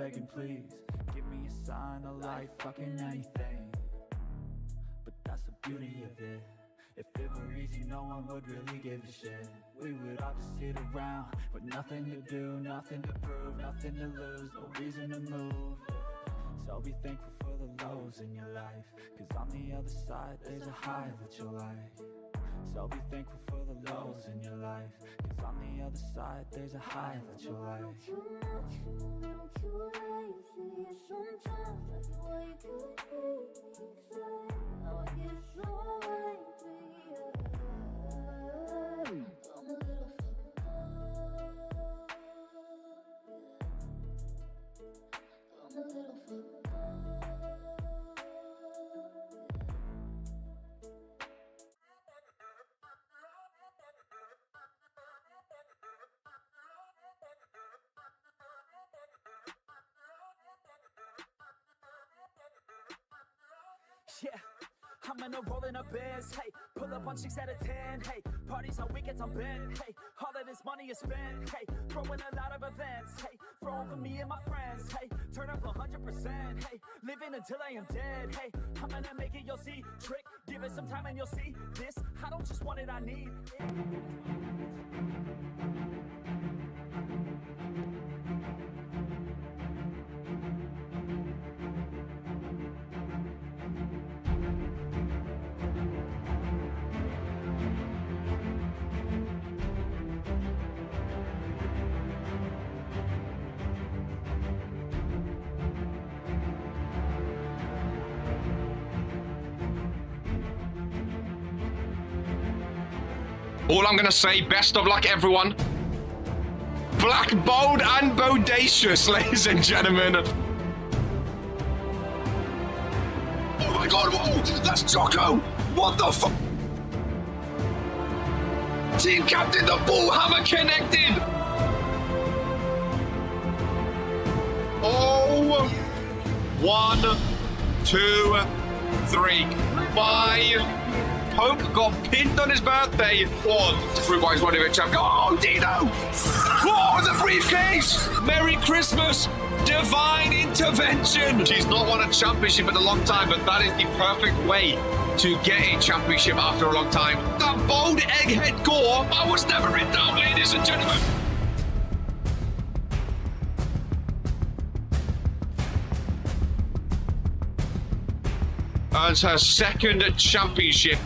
begging, please. Give me a sign, a light, fucking anything. But that's the beauty of it. If it were easy, no one would really give a shit. We would all just sit around with nothing to do, nothing to prove, nothing to lose, no reason to move. So be thankful for the lows in your life, cause on the other side there's a high that you'll like. So be thankful for the lows in your life, cause on the other side there's a high that you'll like. Too much, too lazy. Sometimes I do what you could say. Now I get so angry. I'm a little fucked up. I'm a little fucked up. Yeah, I'm in a rolling a biz, hey, pull up on 6 out of 10, hey, parties on weekends I'm bent, hey, all of this money is spent, hey, throwing a lot of events, hey, throwing for me and my friends, hey, turn up 100%, hey, living until I am dead, hey, I'm gonna make it, you'll see, trick, give it some time and you'll see, this, I don't just want it, I need it. All I'm going to say, best of luck, everyone. Black, bold, and bodacious, ladies and gentlemen. Oh my god, whoa! That's Jocko! What the fuck? Team captain, the bullhammer connected! Oh! 1, 2, 3. Bye! Poke got pinned on his birthday. Oh, everybody's one of it, champ. Oh, Dino! Oh, the briefcase! Merry Christmas! Divine intervention! She's not won a championship in a long time, but that is the perfect way to get a championship after a long time. That bold egghead gore, I was never in doubt, ladies and gentlemen. Earns her second championship.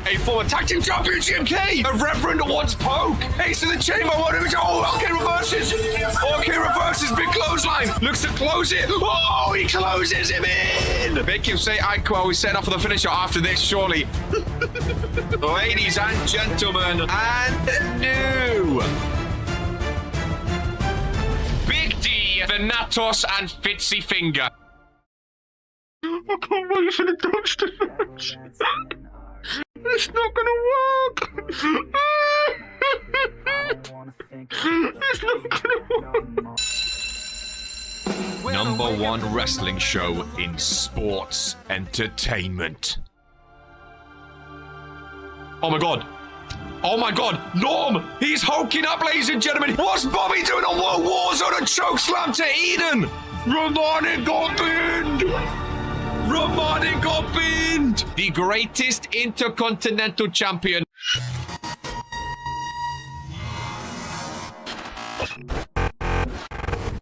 A former tag team champion, GMK! A Reverend wants Poke! Ace in the chamber, what do we do? Oh, okay, reverses! Okay, reverses, big clothesline! Looks to close it! Oh, he closes him in! Make him say, well, we set up for the finisher after this, surely. Ladies and gentlemen, and new! Big D, Venatos, and Fitzy Finger. I can't wait for the dumpster match. It's not gonna work! It's not gonna work! Number one wrestling show in sports entertainment. Oh my god! Oh my god! Norm! He's hulking up, ladies and gentlemen! What's Bobby doing on World Warzone? A choke slam to Eden! Romani got pinned! Romani got pinned! The greatest intercontinental champion.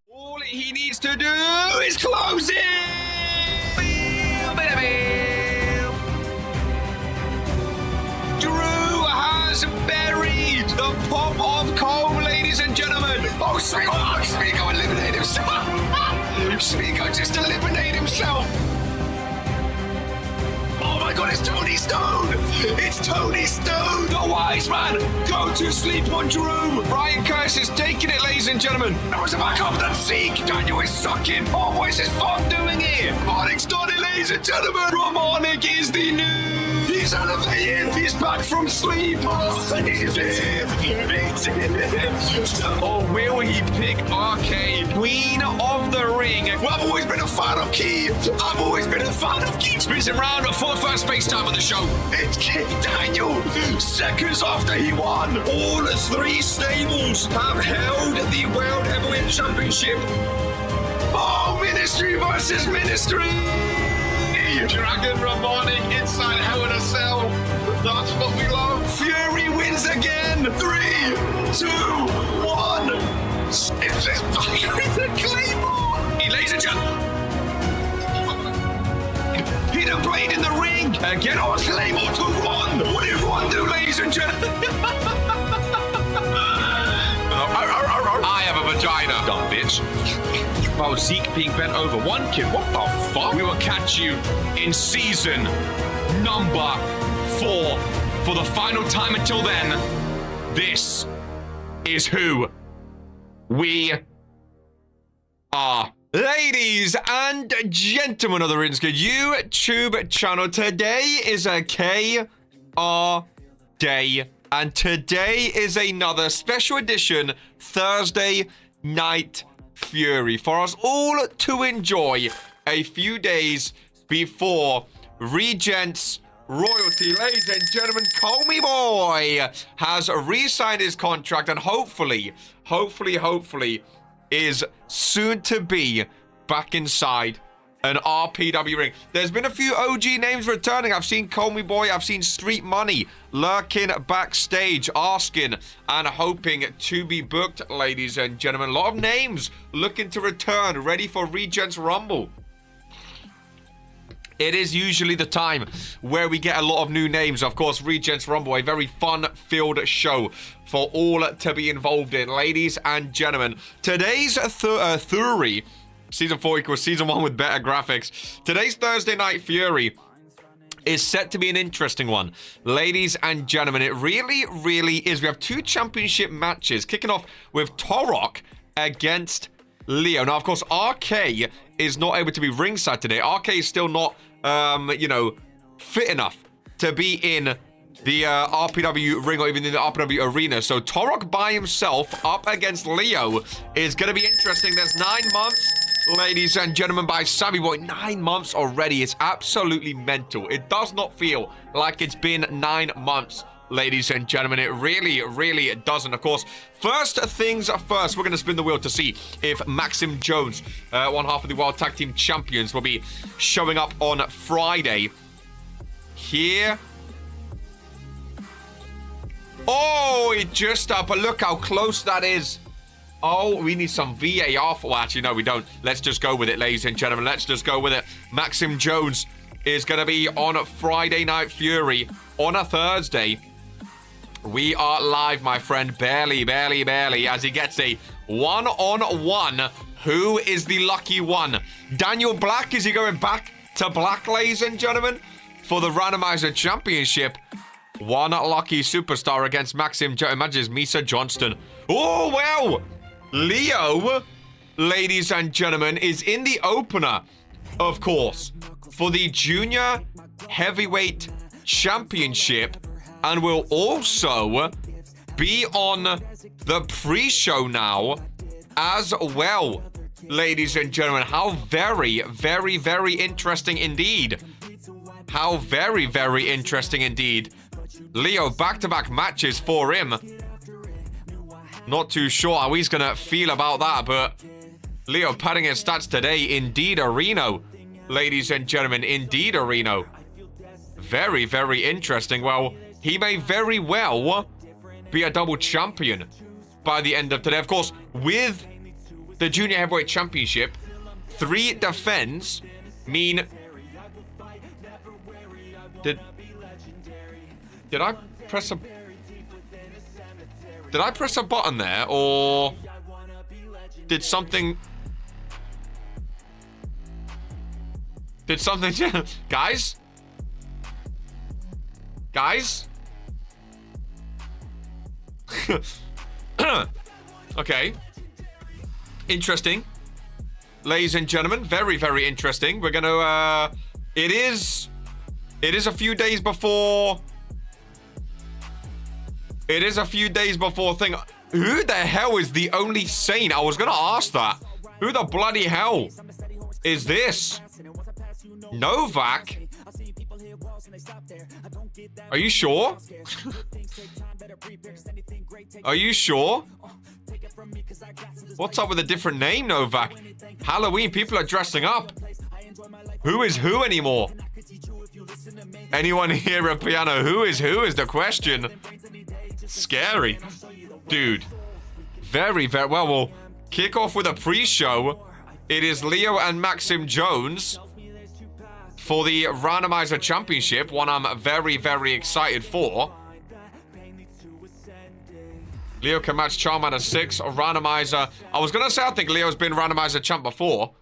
All he needs to do is close it! Drew has buried the pop of Cole, ladies and gentlemen. Oh, Smigo eliminated himself. Smigo just eliminated himself. Oh my god, it's Tony Stone! It's Tony Stone! The wise man! Go to sleep on Drew! Brian Curse is taking it, ladies and gentlemen! That was a back up that Zeke! Daniel is sucking! Oh, what is this fun doing here? Romanic's done it, ladies and gentlemen! Romanic is the new... He's elevated! He's back from sleep! Oh, he's here! Oh, will he pick RK? Queen of the Ring! Well, I've always been a fan of Key! I've always been a fan of Key! Spins around for the first FaceTime of the show. It's King Daniel. Seconds after he won, all three stables have held the World Heavyweight Championship. Oh Ministry versus Ministry. Dragon Ramonic inside Hell in a Cell. That's what we love. Fury wins again. 3, 2, 1. It's a Claymore. Ladies and gentlemen. Peter Blade in the ring. Get on Claymore to 1. What did 1 do, ladies and gentlemen? I have a vagina. Dumb bitch. Oh, Zeke being bent over. 1 kid. What the fuck? We will catch you in season number 4 for the final time. Until then, this is who we are. Ladies and gentlemen of the Rinsky YouTube channel, today is a KR day, and today is another special edition Thursday Night Fury for us all to enjoy a few days before Regents Royalty. Ladies and gentlemen, Call Me Boy has re-signed his contract and hopefully is soon to be back inside an RPW ring. There's been a few OG names returning. I've seen Call Me Boy, I've seen Street Money lurking backstage, asking and hoping to be booked, ladies and gentlemen. A lot of names looking to return, ready for Regents Rumble. It is usually the time where we get a lot of new names. Of course, Regents Rumble, a very fun-filled show for all to be involved in. Ladies and gentlemen, today's Fury, Season 4 equals Season 1 with better graphics. Today's Thursday Night Fury is set to be an interesting one. Ladies and gentlemen, it really is. We have 2 championship matches, kicking off with Torok against Leo. Now, of course, RK is not able to be ringside today. RK is still not, fit enough to be in the RPW ring or even in the RPW arena. So Torok by himself up against Leo is going to be interesting. There's 9 months, ladies and gentlemen, by Sammy Boy. 9 months already. It's absolutely mental. It does not feel like it's been 9 months, ladies and gentlemen. It really doesn't. Of course, first things first, we're going to spin the wheel to see if Maxim Jones, one half of the World Tag Team Champions, will be showing up on Friday. Here. Oh, it just up. But look how close that is. Oh, we need some VAR for... Well, actually, no, we don't. Let's just go with it, ladies and gentlemen. Let's just go with it. Maxim Jones is going to be on Friday Night Fury on a Thursday. We are live, my friend. Barely, as he gets a one-on-one. Who is the lucky one? Daniel Black, is he going back to Black, ladies and gentlemen, for the Randomizer Championship? One lucky superstar against Maxim Jones. Imagine it's Misa Johnston. Oh, well, Leo, ladies and gentlemen, is in the opener, of course, for the Junior Heavyweight Championship, and will also be on the pre-show now as well, ladies and gentlemen. How very interesting indeed. How very interesting indeed. Leo, back-to-back matches for him. Not too sure how he's going to feel about that, but Leo padding his stats today. Indeed, Reno. Ladies and gentlemen, indeed, Reno. Very interesting. Well, he may very well be a double champion by the end of today. Of course, with the Junior Heavyweight Championship, 3 defense mean... Did I press a... Did I press a button there, or did something... Did something... Guys? Guys? Okay. Interesting. Ladies and gentlemen, very interesting. We're gonna, It is a few days before... It is a few days before thing. Who the hell is the only Saint? I was gonna ask that. Who the bloody hell is this? Novak? Are you sure? Are you sure? What's up with a different name, Novak? Halloween, people are dressing up. Who is who anymore? Anyone hear a piano? Who is the question? Scary. Dude. Very, very well. We'll kick off with a pre-show. It is Leo and Maxim Jones for the Randomizer Championship, one I'm very, very excited for. Leo can match Charmander 6 or Randomizer. I was going to say I think Leo's been Randomizer champ before.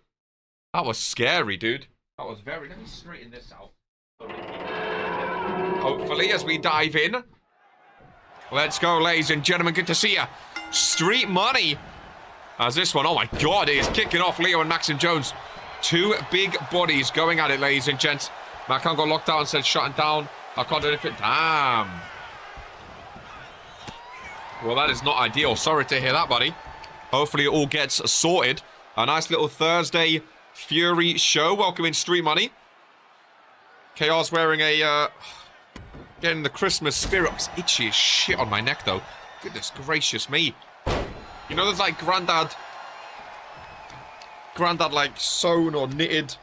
That was scary, dude. That was very... Let me straighten this out. Hopefully, as we dive in. Let's go, ladies and gentlemen. Good to see you. Street Money. As this one, oh my god, it is kicking off. Leo and Maxim Jones. Two big bodies going at it, ladies and gents. Macan got locked out and said shutting down. I can't do anything. Damn. Well, that is not ideal. Sorry to hear that, buddy. Hopefully it all gets sorted. A nice little Thursday Fury show. Welcome in Street Money. KR's wearing a, getting the Christmas spirit. It's itchy as shit on my neck, though. Goodness gracious me. You know, there's like granddad, like, sewn or knitted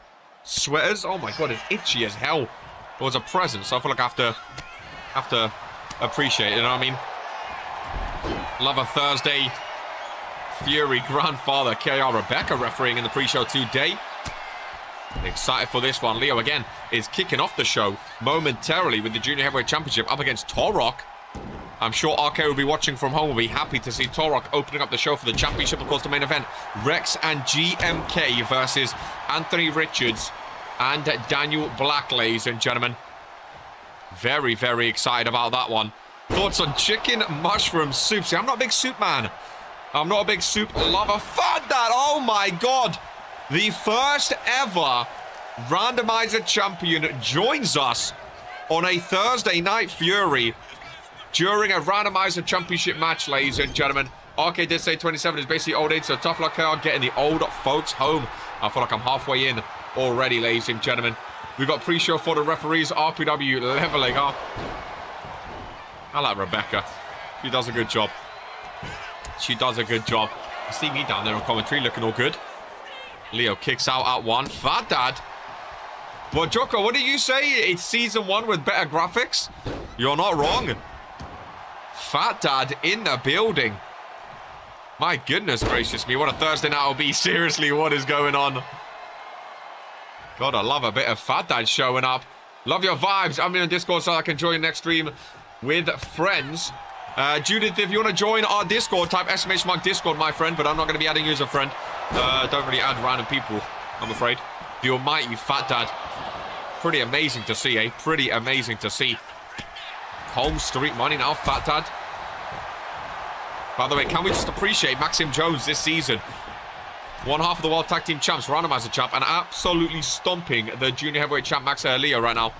sweaters. Oh my god, it's itchy as hell. It was a present, so I feel like I have to appreciate it, you know what I mean? Love a Thursday Fury grandfather. KR Rebecca refereeing in the pre-show today. Excited for this one. Leo again is kicking off the show momentarily with the Junior Heavyweight Championship up against Torok. I'm sure RK will be watching from home. Will be happy to see Torok opening up the show for the championship. Of course, the main event, Rex and GMK versus Anthony Richards and Daniel Black, ladies and gentlemen. Very, very excited about that one. Thoughts on chicken mushroom soup? See, I'm not a big soup man. I'm not a big soup lover. Fuck that! Oh my god! The first ever randomizer champion joins us on a Thursday Night Fury during a randomizer championship match, ladies and gentlemen. RK did say 27 is basically old age, so tough luck KR getting the old folks home. I feel like I'm halfway in already, ladies and gentlemen. We've got pre-show for the referees. RPW leveling up. I like Rebecca. She does a good job. She does a good job. You see me down there on commentary looking all good. Leo kicks out at one. Fat Dad. Well, Joko, what did you say? It's season 1 with better graphics? You're not wrong. Fat Dad in the building. My goodness gracious me. What a Thursday night it'll be. Seriously, what is going on? God, I love a bit of Fat Dad showing up. Love your vibes. I'm in a Discord so I can join next stream with friends. Judith, if you want to join our Discord, type !Discord, my friend, but I'm not going to be adding you as a friend. Don't really add random people, I'm afraid. The almighty Fat Dad. Pretty amazing to see, eh? Pretty amazing to see. Home Street Money now, Fat Dad. By the way, can we just appreciate Maxim Jones this season? One half of the World Tag Team Champs, Randomizer Champ, and absolutely stomping the Junior Heavyweight Champ, Max Leo, right now.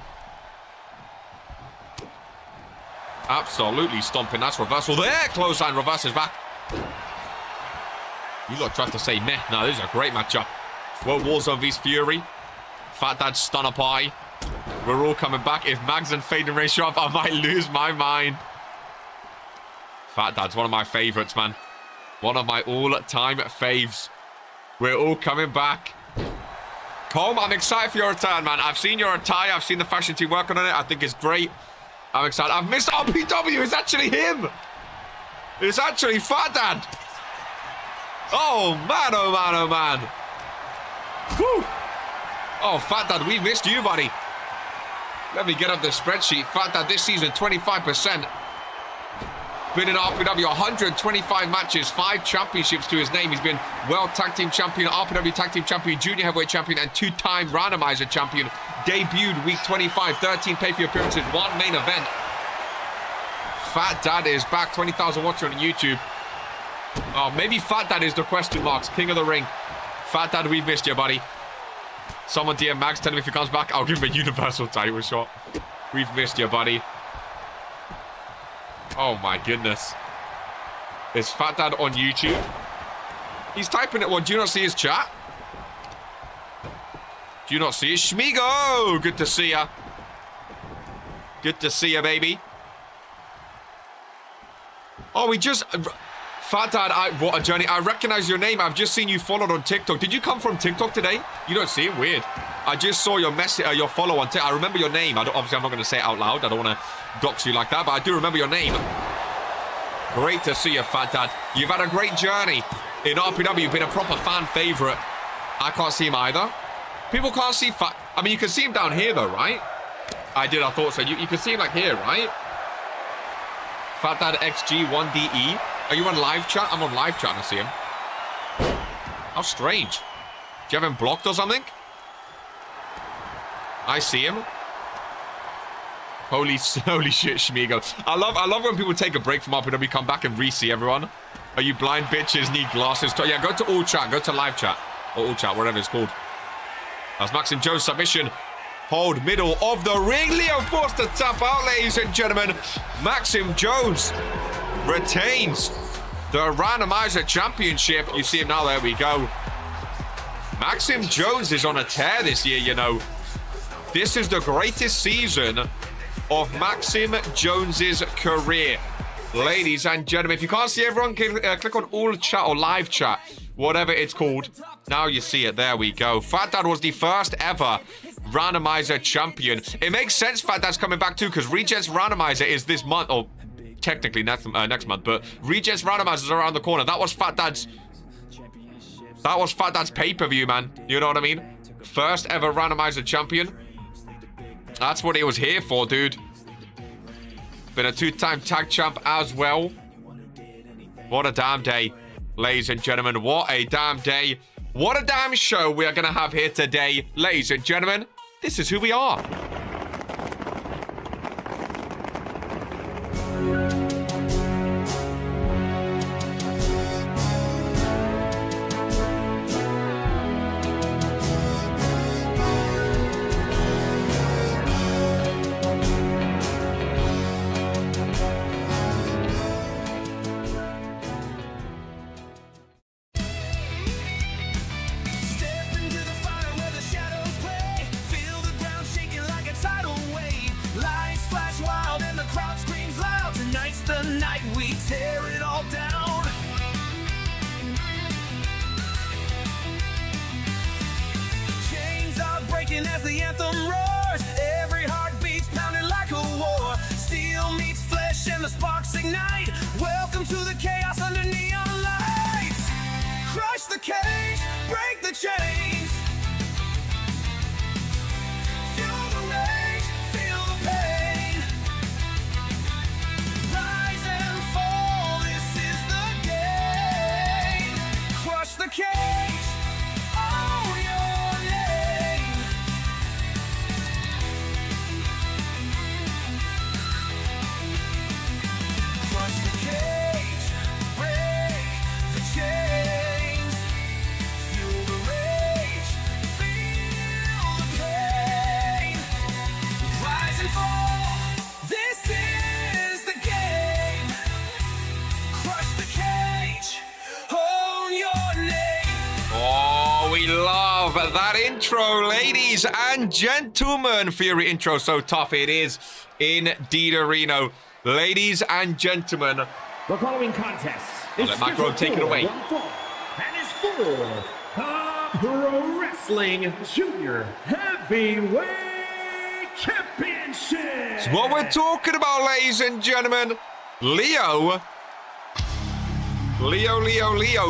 Absolutely stomping. That's reversal there. Clothesline reverses back. You lot tried to say meh. No, this is a great matchup. Well, Warzone vs Fury. Fat Dad stun up high. We're all coming back. If Mags and Fade and Ray show up, I might lose my mind. Fat Dad's one of my favorites, man. One of my all-time faves. We're all coming back. Colm, I'm excited for your return, man. I've seen your attire. I've seen the fashion team working on it. I think it's great. I'm excited. I've missed RPW. It's actually him. It's actually Fat Dad. Oh, man, oh, man, oh, man. Woo. Oh, Fat Dad, we missed you, buddy. Let me get up the spreadsheet. Fat Dad this season, 25%. Been in RPW, 125 matches, 5 championships to his name. He's been World Tag Team Champion, RPW Tag Team Champion, Junior Heavyweight Champion, and 2-time Randomizer Champion. Debuted week 25, 13 pay-per-view appearances, 1 main event. Fat Dad is back, 20,000 watchers on YouTube. Oh, maybe Fat Dad is the question marks. King of the Ring. Fat Dad, we've missed you, buddy. Someone DM Max, tell him if he comes back, I'll give him a universal title shot. We've missed you, buddy. Oh my goodness. Is Fat Dad on YouTube? He's typing it. What, do you not see his chat? Do you not see it? Shmigo! Good to see ya. Good to see ya, baby. Oh, we just... Fat Dad, what a journey. I recognize your name. I've just seen you followed on TikTok. Did you come from TikTok today? You don't see it? Weird. I just saw your message, your follow on TikTok. I remember your name. Obviously, I'm not going to say it out loud. I don't want to dox you like that, but I do remember your name. Great to see you, Fat Dad. You've had a great journey in RPW. You've been a proper fan favorite. I can't see him either. People can't see Fat... I mean, you can see him down here, though, right? I thought so. You can see him, like, here, right? Fat Dad XG1DE. Are you on live chat? I'm on live chat and I see him. How strange. Do you have him blocked or something? I see him. Holy shit, Schmiego. I love when people take a break from RPW, come back and re-see everyone. Are you blind bitches? Need glasses? Yeah, go to all chat. Go to live chat. Or all chat, whatever it's called. That's Maxim Jones' submission. Hold middle of the ring. Leo forced to tap out, ladies and gentlemen. Maxim Jones retains the Randomizer Championship. You see him now. There we go. Maxim Jones is on a tear this year, you know. This is the greatest season of Maxim Jones's career. Ladies and gentlemen, if you can't see everyone, click on all chat or live chat, whatever it's called. Now you see it. There we go. Fat Dad was the first ever Randomizer champion. It makes sense Fat Dad's coming back too, because Regents Randomizer is this month, or technically next month, but Regents Randomizer is around the corner. That was Fat Dad's pay-per-view, man. You know what I mean? First ever Randomizer champion. That's what he was here for, dude. Been a 2-time tag champ as well. What a damn day, ladies and gentlemen. What a damn day. What a damn show we are going to have here today. Ladies and gentlemen, this is who we are. As the anthem roars, every heart beats pounding like a war. Steel meets flesh and the sparks ignite. Welcome to the chaos under neon lights. Crush the cage, break the chains. Feel the rage, feel the pain. Rise and fall, this is the game. Crush the cage, own your name. Crush the cage, break the chains. Fuel the rage, feel the pain. Rise and fall, this is the game. Crush the cage, own your name. Oh, we love that intro, ladies and gentlemen. Fury intro, so tough it is indeed, Reno. Ladies and gentlemen, The following contest is let Macro scheduled take it for away. one fall and is for the Pro Wrestling Junior Heavyweight Championship. it's what we're talking about, ladies and gentlemen. Leo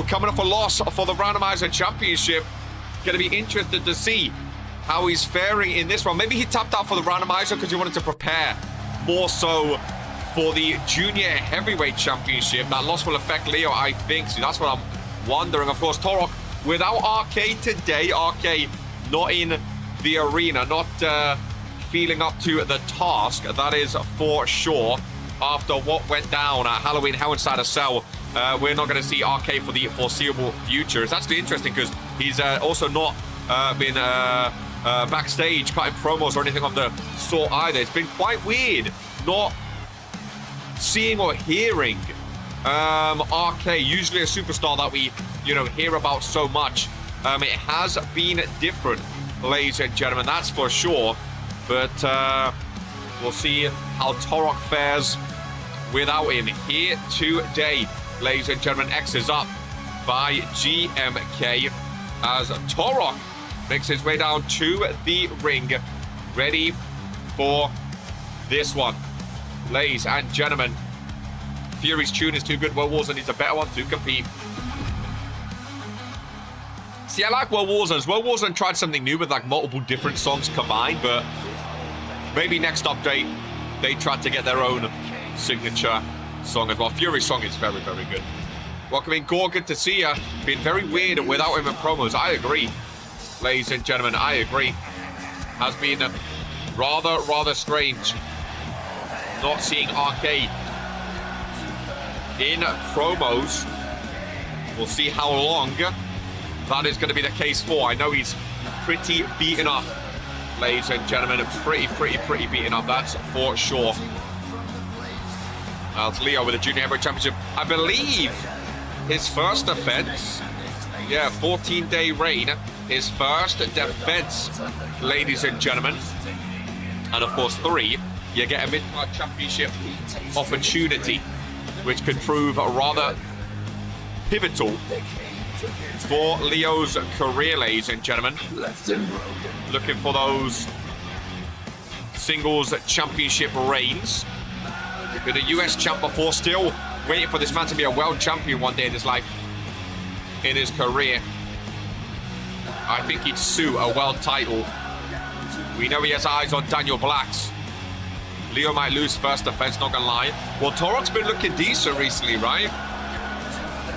coming off a loss for the Randomizer Championship. Going to be interested to see how he's faring in this one. Maybe he tapped out for the Randomizer because he wanted to prepare more so for the Junior Heavyweight Championship. That loss will affect Leo, I think. So that's what I'm wondering. Of course, Torok without RK today. RK not in the arena, not feeling up to the task. That is for sure. After what went down at Halloween Hell Inside a Cell, we're not going to see RK for the foreseeable future. It's actually interesting because he's also not been backstage cutting promos or anything of the sort either. It's been quite weird not seeing or hearing RK, usually a superstar that we, hear about so much. It has been different, ladies and gentlemen, that's for sure. But we'll see how Torok fares without him here today. ladies and gentlemen. X is up by GMK as Torok makes his way down to the ring, ready for this one. Ladies and gentlemen, Fury's tune is too good. World Warzone needs a better one to compete. See, I like World Warzone. World Warzone tried something new with like multiple different songs combined, but maybe next update they tried to get their own signature song as well. Fury's song is very, very good. Welcoming Gore, good to see you. Been very weird without him in promos. I agree, ladies and gentlemen. I agree. Has been rather strange not seeing RK in promos. We'll see how long that is going to be the case for. I know he's pretty beaten up, ladies and gentlemen. Pretty beaten up, that's for sure. That's Leo with the Junior Heavyweight Championship. I believe his first defense, 14-day reign, his first defense, ladies and gentlemen. And of course, 3, you get a mid-card championship opportunity, which could prove rather pivotal for Leo's career, ladies and gentlemen. Looking for those singles championship reigns. Been a US champ before, still waiting for this man to be a world champion one day in his life, in his career. I think he'd suit a world title. We know he has eyes on Daniel Black's. Leo might lose first defense, not gonna lie. Well, Torok's been looking decent recently, right?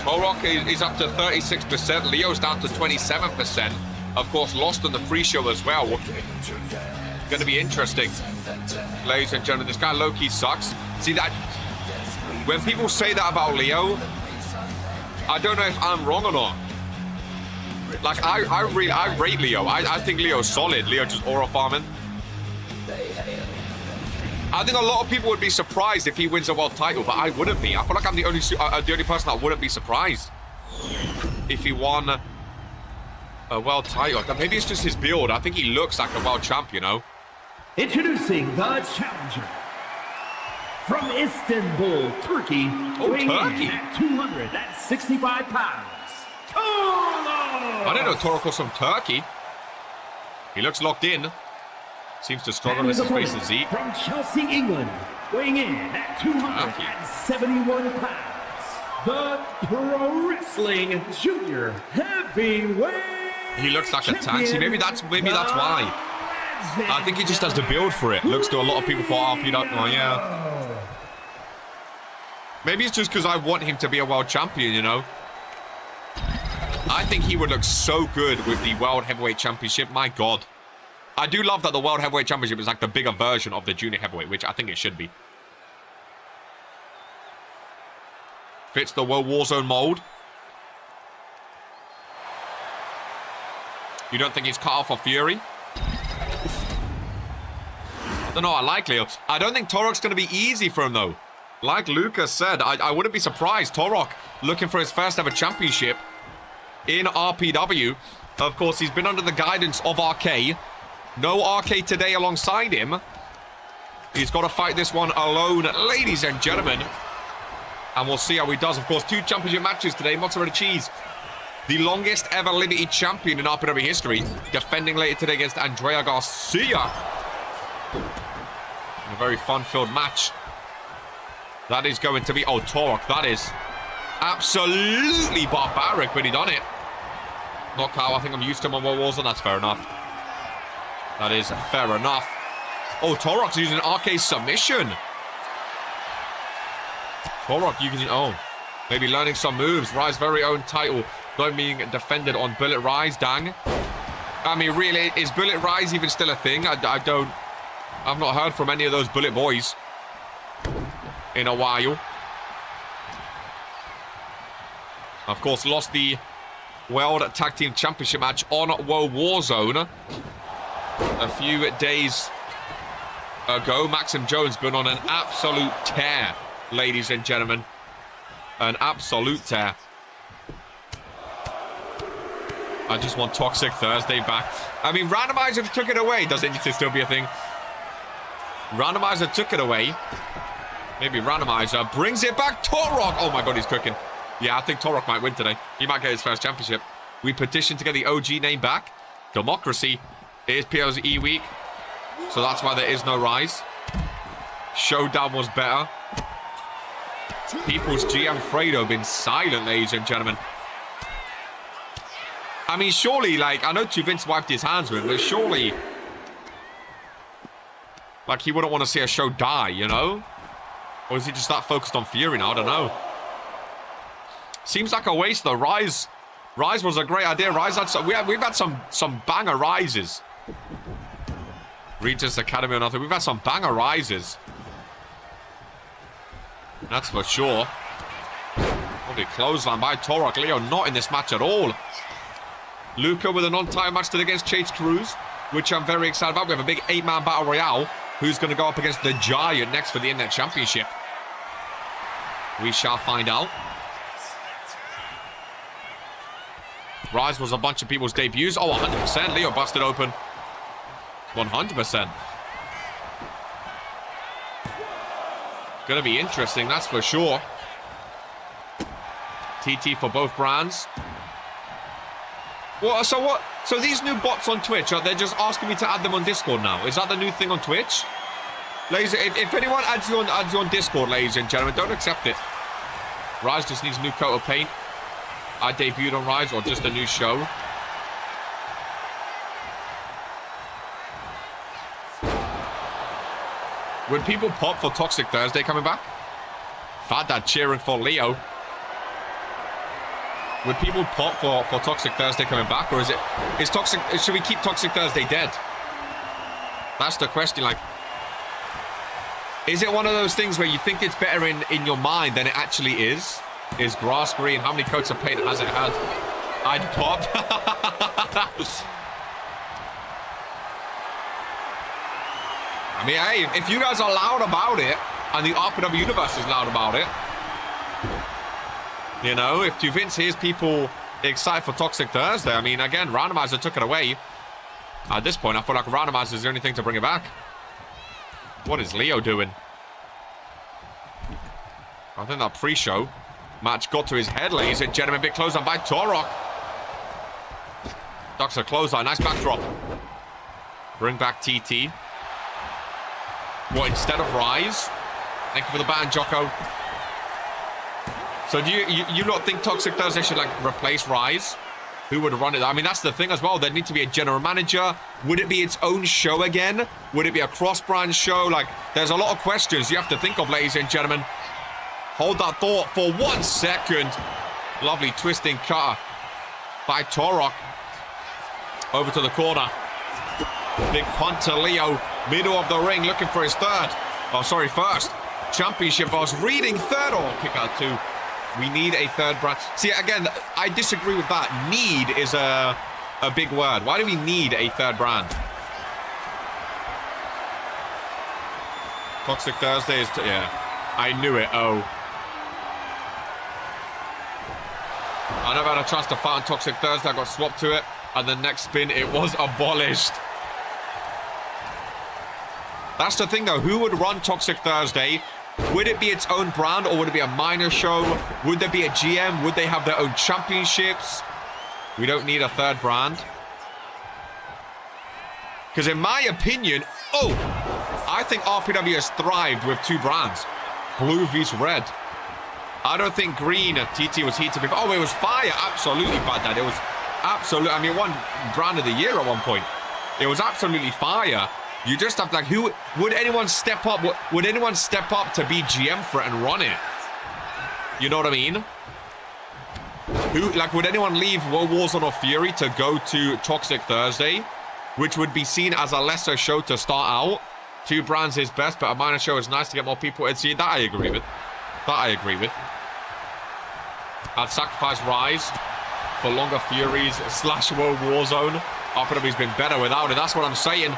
Torok is up to 36%. Leo's down to 27%. Of course, lost on the pre-show as well. Going to be interesting, ladies and gentlemen. This guy low-key sucks. See that? When people say that about Leo, I don't know if I'm wrong or not. Like, I rate Leo. I think Leo's solid. Leo just aura farming. I think a lot of people would be surprised if he wins a world title, but I wouldn't be. I feel like I'm the only person that wouldn't be surprised if he won a world title. Maybe it's just his build. I think he looks like a world champ, you know. Introducing the challenger from Istanbul, Turkey, weighing in at 265 pounds, Torok! I didn't know Torok was from Turkey. He looks locked in. Seems to struggle as his face is Zeke. From Chelsea, England, weighing in at 271 pounds, the Pro Wrestling Junior Heavyweight. He looks like a tank. See, maybe that's why. I think he just has the build for it. Looks to a lot of people for RP. Oh, yeah. Maybe it's just because I want him to be a world champion, you know. I think he would look so good with the World Heavyweight Championship. My God. I do love that the World Heavyweight Championship is like the bigger version of the Junior Heavyweight, which I think it should be. Fits the World Warzone mold. You don't think he's cut off for Fury? I don't know, I like Leo. I don't think Torok's going to be easy for him, though. Like Lucas said, I wouldn't be surprised. Torok looking for his first ever championship in RPW. Of course, he's been under the guidance of RK. No RK today alongside him. He's got to fight this one alone, ladies and gentlemen. And we'll see how he does. Of course, 2 championship matches today. Mozzarella Cheese, the longest ever limited champion in RPW history, defending later today against Andrea Garcia. In a very fun-filled match. That is going to be... Oh, Torok, that is absolutely barbaric, but he done it. Knockout, I think I'm used to him on World Warzone. That's fair enough. That is fair enough. Oh, Torok's using an RK submission. Torok, you can... Oh, maybe learning some moves. Rye's very own title not being defended on Bullet Rise. Dang. I mean, really, is Bullet Rise even still a thing? I've not heard from any of those Bullet boys in a while. Of course, lost the World Tag Team Championship match on World Warzone a few days ago. Maxim Jones been on an absolute tear, ladies and gentlemen. An absolute tear. I just want Toxic Thursday back. I mean, Randomizer took it away. Does it need to still be a thing? Randomizer took it away. Maybe Randomizer brings it back. Torok. Oh my God, he's cooking. Yeah, I think Torok might win today. He might get his first championship. We petitioned to get the OG name back. Democracy. It is PLE week. So that's why there is no Rise. Showdown was better. People's GM Fredo been silent, ladies and gentlemen. I mean, surely, like, I know Vince wiped his hands with him, but surely, like, he wouldn't want to see a show die, you know? Or is he just that focused on Fury now? I don't know. Seems like a waste, though. Rise was a great idea. Rise had some, we've had some banger rises. Regents Academy or nothing. We've had some banger rises. That's for sure. Probably clothesline by Torok. Leo not in this match at all. Luca with a non-title match today against Chase Cruz, which I'm very excited about. We have a big 8-man battle royale. Who's going to go up against the Giant next for the Internet Championship? We shall find out. Rise was a bunch of people's debuts. Oh, 100%. Leo busted open. 100%. Gonna be interesting, that's for sure. TT for both brands. Well, so what? So these new bots on Twitch, they're just asking me to add them on Discord now. Is that the new thing on Twitch? Ladies, if anyone adds you on Discord, ladies and gentlemen, don't accept it. Rise just needs a new coat of paint. I debuted on Rise, or just a new show. Would people pop for Toxic Thursday coming back? Fat Dad cheering for Leo. Would people pop for Toxic Thursday coming back? Or should we keep Toxic Thursday dead? That's the question. Like, is it one of those things where you think it's better in your mind than it actually is? Is grass green? How many coats of paint has it had? I'd pop. I mean, hey, if you guys are loud about it, and the RPW universe is loud about it, you know, if Vince hears people excited for Toxic Thursday, I mean, again, Randomizer took it away. At this point, I feel like Randomizer is the only thing to bring it back. What is Leo doing? I think that pre-show match got to his head, ladies and gentlemen. Big clothesline by Torok. Ducks a clothesline. Nice backdrop. Bring back TT. What, instead of Rise? Thank you for the ban, Jocko. So do you not think Toxic Thursday should, like, replace Rise? Who would run it? I mean, that's the thing as well. There'd need to be a general manager. Would it be its own show again? Would it be a cross-brand show? Like, there's a lot of questions you have to think of, ladies and gentlemen. Hold that thought for 1 second. Lovely twisting cutter by Torok. Over to the corner. Big punt to Leo. Middle of the ring, looking for his third. Oh, sorry, first. Championship. I was reading third. Oh, kick out two. We need a third brand. See, again, I disagree with that. Need is a big word. Why do we need a third brand? Toxic Thursday is... yeah, I knew it. Oh. I never had a chance to fight on Toxic Thursday. I got swapped to it. And the next spin, it was abolished. That's the thing, though. Who would run Toxic Thursday? Would it be its own brand, or would it be a minor show? Would there be a GM? Would they have their own championships? We don't need a third brand. Because in my opinion... oh! I think RPW has thrived with two brands. Blue vs red. I don't think green TT was heated before. Oh, it was fire. Absolutely bad, Dad. It was absolutely... I mean, one brand of the year at one point. It was absolutely fire. You just have to, like, who... would anyone step up? Would anyone step up to be GM for it and run it? You know what I mean? Who, like, would anyone leave World Warzone or Fury to go to Toxic Thursday? Which would be seen as a lesser show to start out. Two brands is best, but a minor show is nice to get more people. And see, that I agree with. That I agree with. I'd sacrifice Rise for longer Furies / World Warzone. RPW's been better without it. That's what I'm saying.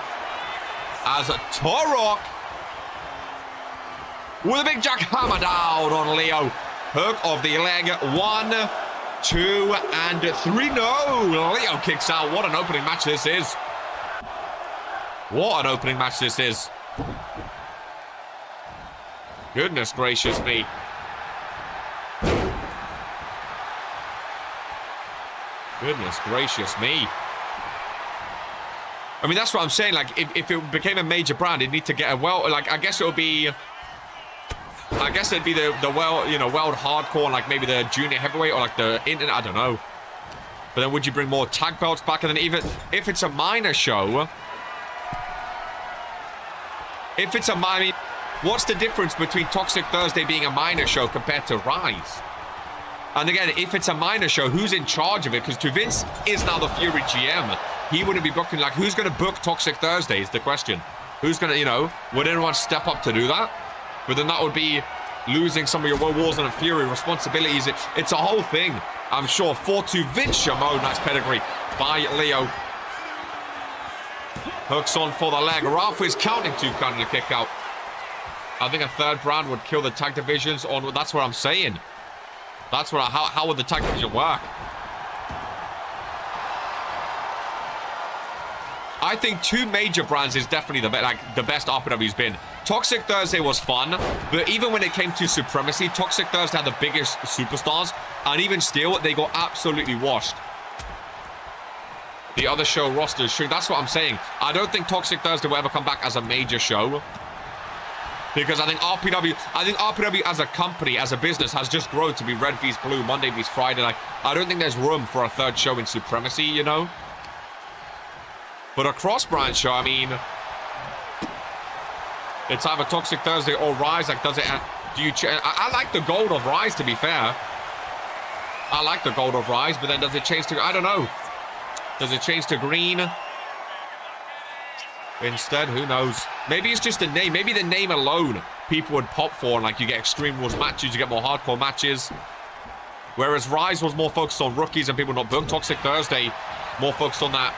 As Torok with a big jackhammer down on Leo. Hook of the leg. 1, 2, and 3. No! Leo kicks out. What an opening match this is. What an opening match this is. Goodness gracious me. Goodness gracious me. I mean, that's what I'm saying. Like, if it became a major brand, it'd need to get a like, I guess it'd be the world hardcore, and like maybe the junior heavyweight or like the internet. I don't know. But then would you bring more tag belts back? And then even if it's a minor show, I mean, what's the difference between Toxic Thursday being a minor show compared to Rise? And again, if it's a minor show, who's in charge of it? Because Vince is now the Fury GM. He wouldn't be booking, like, who's going to book Toxic Thursday is the question. Who's going to, would anyone step up to do that? But then that would be losing some of your World Wars and Fury responsibilities. It's a whole thing, I'm sure. 4-2 Vince Shimon, nice pedigree by Leo. Hooks on for the leg. Ralph is counting to kind of kick out. I think a third brand would kill the tag divisions on. That's what I'm saying. That's what. How would the tag division work? I think 2 major brands is definitely the best RPW's been. Toxic Thursday was fun, but even when it came to Supremacy, Toxic Thursday had the biggest superstars, and even still, they got absolutely washed. The other show rosters shrink. That's what I'm saying. I don't think Toxic Thursday will ever come back as a major show, because I think RPW as a company, as a business, has just grown to be Red vs Blue, Monday vs Friday. Like, I don't think there's room for a third show in Supremacy, you know? But a cross-brand show, I mean, it's either Toxic Thursday or Rise. Like, does it? Do you? I like the gold of Rise, to be fair. I like the gold of Rise, but then does it change to? I don't know. Does it change to green? Instead, who knows? Maybe it's just a name. Maybe the name alone people would pop for, and like you get Extreme Rules matches, you get more hardcore matches. Whereas Rise was more focused on rookies and people not booked. Toxic Thursday, more focused on that.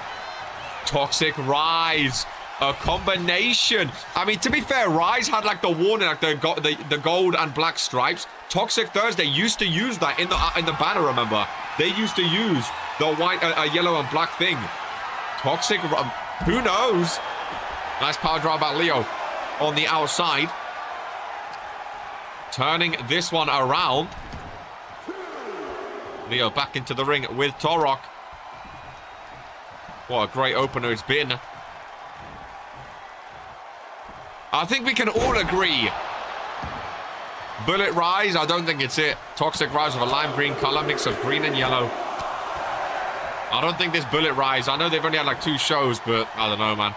Toxic Rise, a combination. I mean, to be fair, Rise had like the warning, like the gold and black stripes. Toxic Thursday used to use that in the banner. Remember, they used to use the white, yellow and black thing. Toxic, who knows? Nice power drive by Leo on the outside, turning this one around. Leo back into the ring with Torok. What a great opener it's been. I think we can all agree. Bullet Rise, I don't think it's it. Toxic Rise with a lime green color, mix of green and yellow. I don't think this Bullet Rise. I know they've only had like 2 shows, but I don't know, man.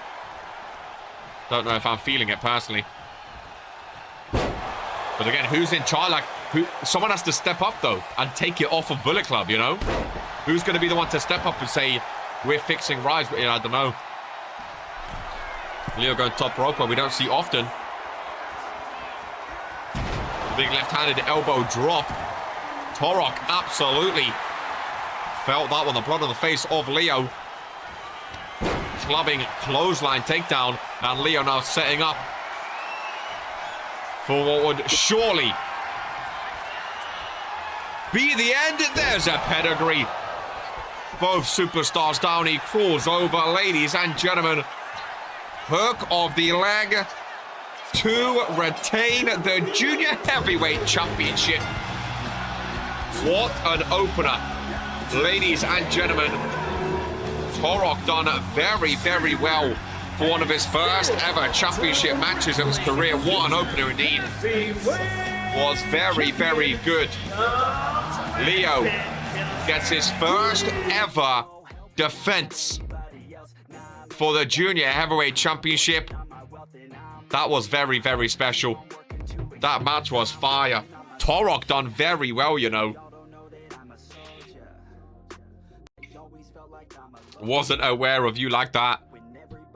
Don't know if I'm feeling it personally. But again, who's in charge? Like, someone has to step up though and take it off of Bullet Club, you know? Who's going to be the one to step up and say, we're fixing Rise? But, I don't know. Leo going top rope, but we don't see often. Big left-handed elbow drop. Torok absolutely felt that one. The blood on the face of Leo. Clubbing clothesline takedown, and Leo now setting up for what would surely be the end. There's a pedigree. Both superstars down. He crawls over, ladies and gentlemen. Hook of the leg to retain the Junior Heavyweight Championship. What an opener, ladies and gentlemen. Torok done very, very well for one of his first ever championship matches of his career. What an opener indeed. Was very, very good. Leo gets his first ever defense for the Junior Heavyweight Championship. That was very, very special. That match was fire. Torok done very well, you know. Wasn't aware of you like that.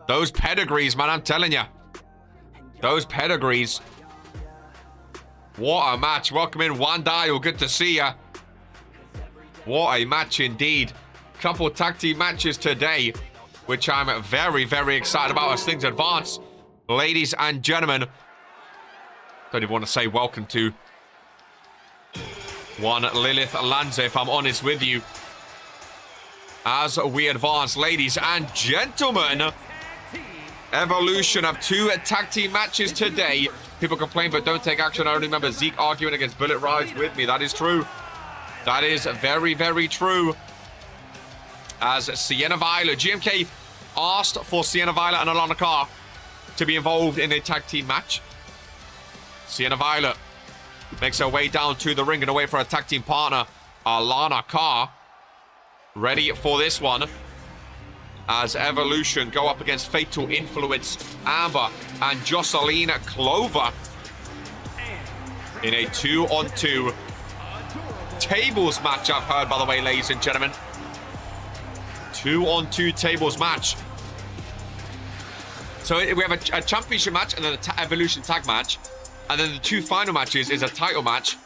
Those pedigrees, man, I'm telling you. Those pedigrees. What a match. Welcome in, Wandai. Good to see ya. What a match indeed. Couple tag team matches today, which I'm very, very excited about as things advance. Ladies and gentlemen, don't even want to say welcome to one Lilith Lanza, if I'm honest with you. As we advance, ladies and gentlemen, evolution of 2 tag team matches today. People complain but don't take action. I only remember Zeke arguing against Bullet Rise with me. That is true. That is very, very true. as Sienna Violet. GMK asked for Sienna Violet and Alana Carr to be involved in a tag team match. Sienna Violet makes her way down to the ring and away for her tag team partner, Alana Carr. Ready for this one as Evolution go up against Fatal Influence, Amber and Jocelyn Clover in a 2-on-2 tables match, I've heard, by the way, ladies and gentlemen. 2-on-2 tables match. So we have a championship match and then an Evolution tag match. And then the 2 final matches is a title match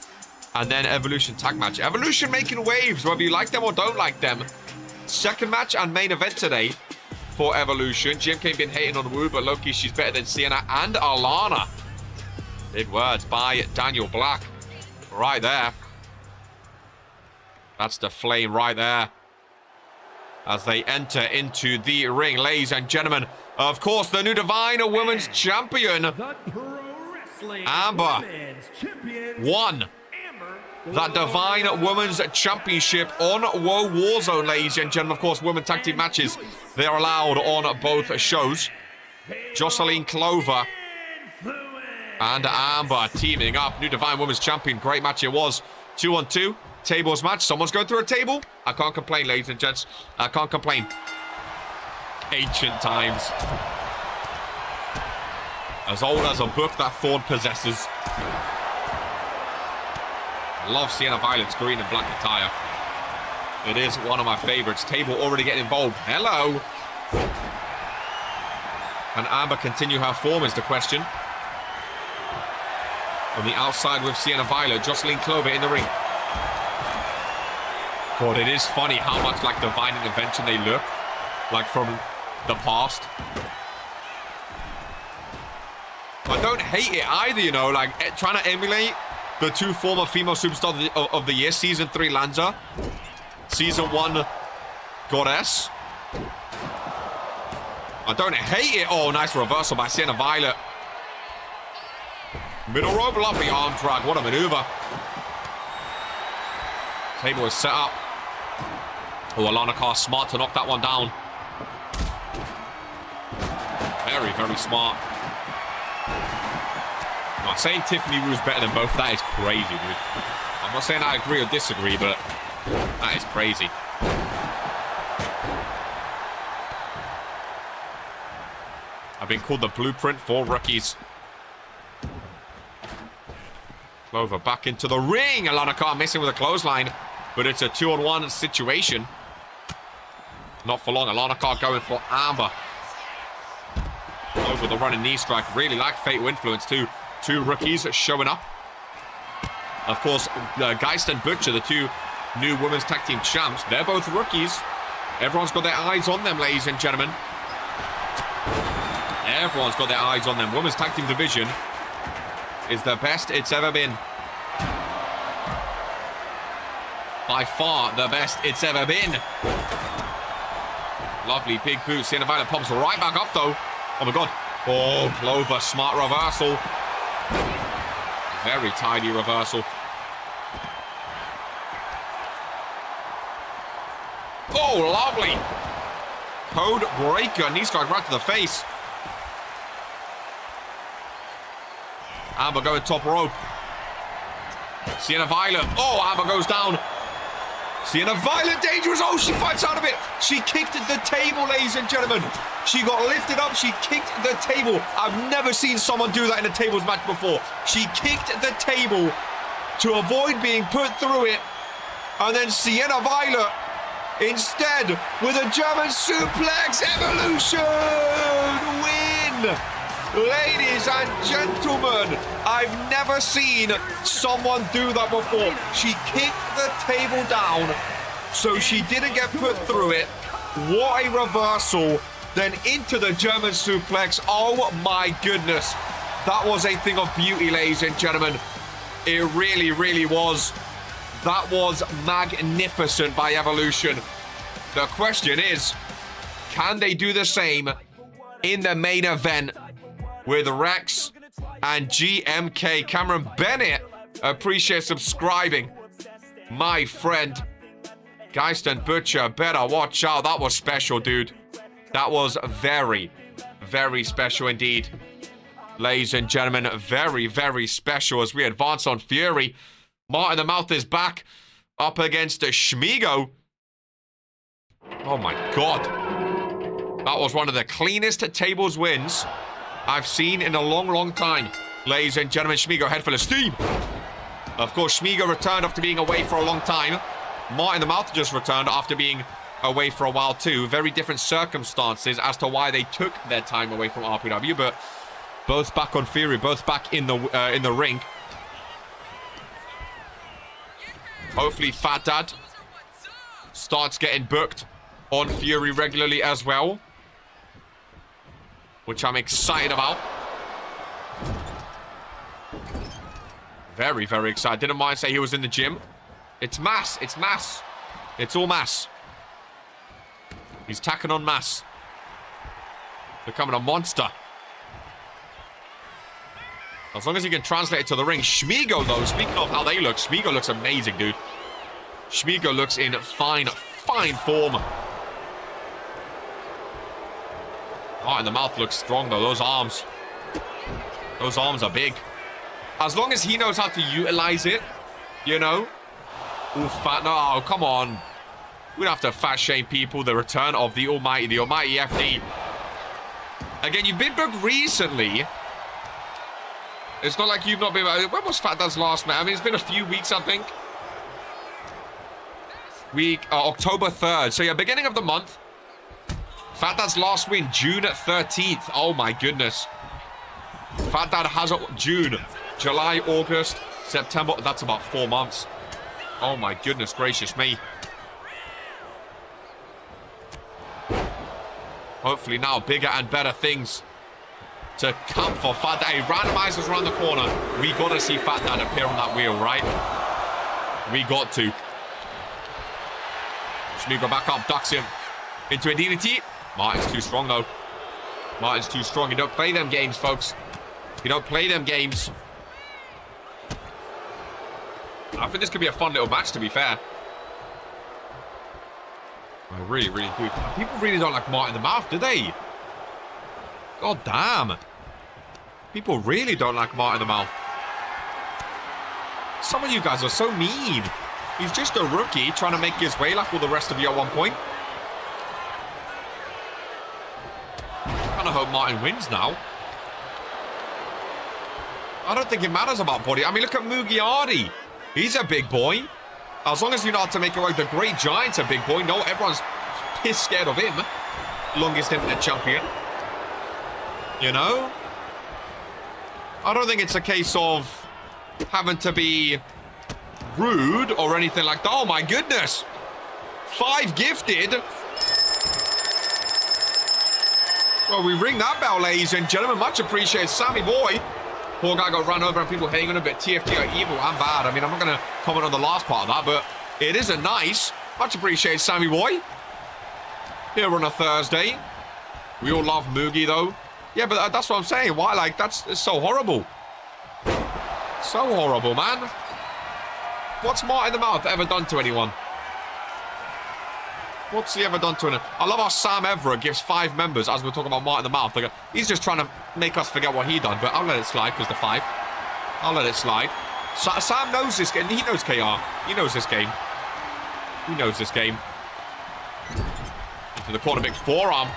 and then Evolution tag match. Evolution making waves, whether you like them or don't like them. Second match and main event today for Evolution. GMK been hating on Wu, but Loki, she's better than Sienna and Alana. Big words by Daniel Black. Right there. That's the flame right there. As they enter into the ring, ladies and gentlemen. Of course, the new Divine Women's Champion, Amber, won that Divine Women's Championship on Woe Warzone, ladies and gentlemen. Of course, women tag team matches, they are allowed on both shows. Jocelyn Clover and Amber teaming up. New Divine Women's Champion. Great match it was. 2-on-2. Tables match. Someone's going through a table. I can't complain, ladies and gents. I can't complain. Ancient times. As old as a book that Thorn possesses. Love Sienna Violet's green and black attire. It is one of my favorites. Table already getting involved. Hello. Can Amber continue her form is the question. On the outside with Sienna Violet. Jocelyn Clover in the ring. God, it is funny how much like Divine Intervention they look. Like from the past. I don't hate it either, you know. Like trying to emulate the 2 former female superstars of the year. Season 3 Lanza. Season 1 Goddess. I don't hate it. Oh, nice reversal by Sienna Violet. Middle rope, lovely arm drag. What a maneuver. Table is set up. Oh, Alana Carr smart to knock that one down. Very, very smart. I'm not saying Tiffany Wu's better than both. That is crazy, dude. I'm not saying I agree or disagree, but that is crazy. I've been called the blueprint for rookies. Clover back into the ring. Alana Carr missing with a clothesline, but it's a 2-on-1 situation. Not for long. Alana Carr going for Amber. Over the running knee strike. Really like Fatal Influence too. 2 rookies showing up. Of course, Geist and Butcher, the 2 new women's tag team champs. They're both rookies. Everyone's got their eyes on them, ladies and gentlemen. Everyone's got their eyes on them. Women's tag team division is the best it's ever been. By far the best it's ever been. Lovely big boot. Sienna Violet pops right back up though. Oh my god. Oh, Clover, smart reversal. Very tidy reversal. Oh, lovely. Code breaker. Knee strike right to the face. Amber going top rope. Sienna Violet. Oh, Amber goes down. Sienna Violet dangerous. Oh, she fights out of it. She kicked the table, ladies and gentlemen. She got lifted up. She kicked the table. I've never seen someone do that in a tables match before. She kicked the table to avoid being put through it. And then Sienna Violet instead with a German suplex. Evolution win. Ladies and gentlemen, I've never seen someone do that before. She kicked the table down so she didn't get put through it. What a reversal. Then into the German suplex. Oh my goodness. That was a thing of beauty, ladies and gentlemen. It really, really was. That was magnificent by Evolution. The question is, can they do the same in the main event with Rex and GMK? Cameron Bennett, appreciate subscribing. My friend, Geist Butcher, better watch out. That was special, dude. That was very, very special indeed. Ladies and gentlemen, very, very special as we advance on Fury. Martin the Mouth is back up against Shmigo. Oh my god. That was one of the cleanest tables wins I've seen in a long, long time. Ladies and gentlemen, Shmigo head full of steam. Of course, Shmigo returned after being away for a long time. Martin the Mouth just returned after being away for a while too. Very different circumstances as to why they took their time away from RPW, but both back on Fury, both back in the ring. Hopefully Fat Dad starts getting booked on Fury regularly as well, which I'm excited about. Very, very excited. Didn't mind say he was in the gym. It's mass. It's mass. It's all mass. He's tacking on mass. Becoming a monster. As long as he can translate it to the ring. Shmigo, though, speaking of how they look, Shmigo looks amazing, dude. Shmigo looks in fine, fine form. Martin the Mouth looks strong, though. Those arms are big. As long as he knows how to utilize it, you know. Ooh, fat. No, come on. We don't have to fat shame people. The return of the almighty FD. Again, you've been booked recently. It's not like you've not been... When was Fat Dad's last match? I mean, it's been a few weeks, I think. October 3rd. So, yeah, beginning of the month. Fat Dad's last win, June 13th. Oh, my goodness. Fat Dad has June, July, August, September. That's about 4 months. Oh, my goodness gracious me. Hopefully now, bigger and better things to come for Fat Dad. Hey, randomizers around the corner. We got to see Fat Dad appear on that wheel, right? We got to. Shmigo back up, ducks him into a DDT. Martin's too strong, though. Martin's too strong. You don't play them games, folks. You don't play them games. I think this could be a fun little match, to be fair. I really, really do. People really don't like Martin the Mouth, do they? God damn. People really don't like Martin the Mouth. Some of you guys are so mean. He's just a rookie trying to make his way like all the rest of you at one point. I kind of hope Martin wins now. I don't think it matters about body. I mean, look at Mugiardi. He's a big boy. As long as you know how to make it work. The Great Giant's a big boy. No, everyone's pissed scared of him. Longest internet champion. You know? I don't think it's a case of having to be rude or anything like that. Oh my goodness. 5 gifted. Well, we ring that bell, ladies and gentlemen. Much appreciated. Sammy boy. Poor guy got run over and people hating on a bit. TFT are evil and bad. I mean, I'm not going to comment on the last part of that, but it isn't nice. Much appreciated, Sammy boy. Here on a Thursday. We all love Moogie, though. Yeah, but that's what I'm saying. Why? Like, it's so horrible. So horrible, man. What's Martin the Mouth ever done to anyone? What's he ever done to anyone? I love how Sam Everett gives 5 members as we're talking about Martin the Mouth. Like, he's just trying to make us forget what he done, but I'll let it slide because the 5. I'll let it slide. Sam knows this game. He knows KR. He knows this game. He knows this game. Into the corner, big forearm.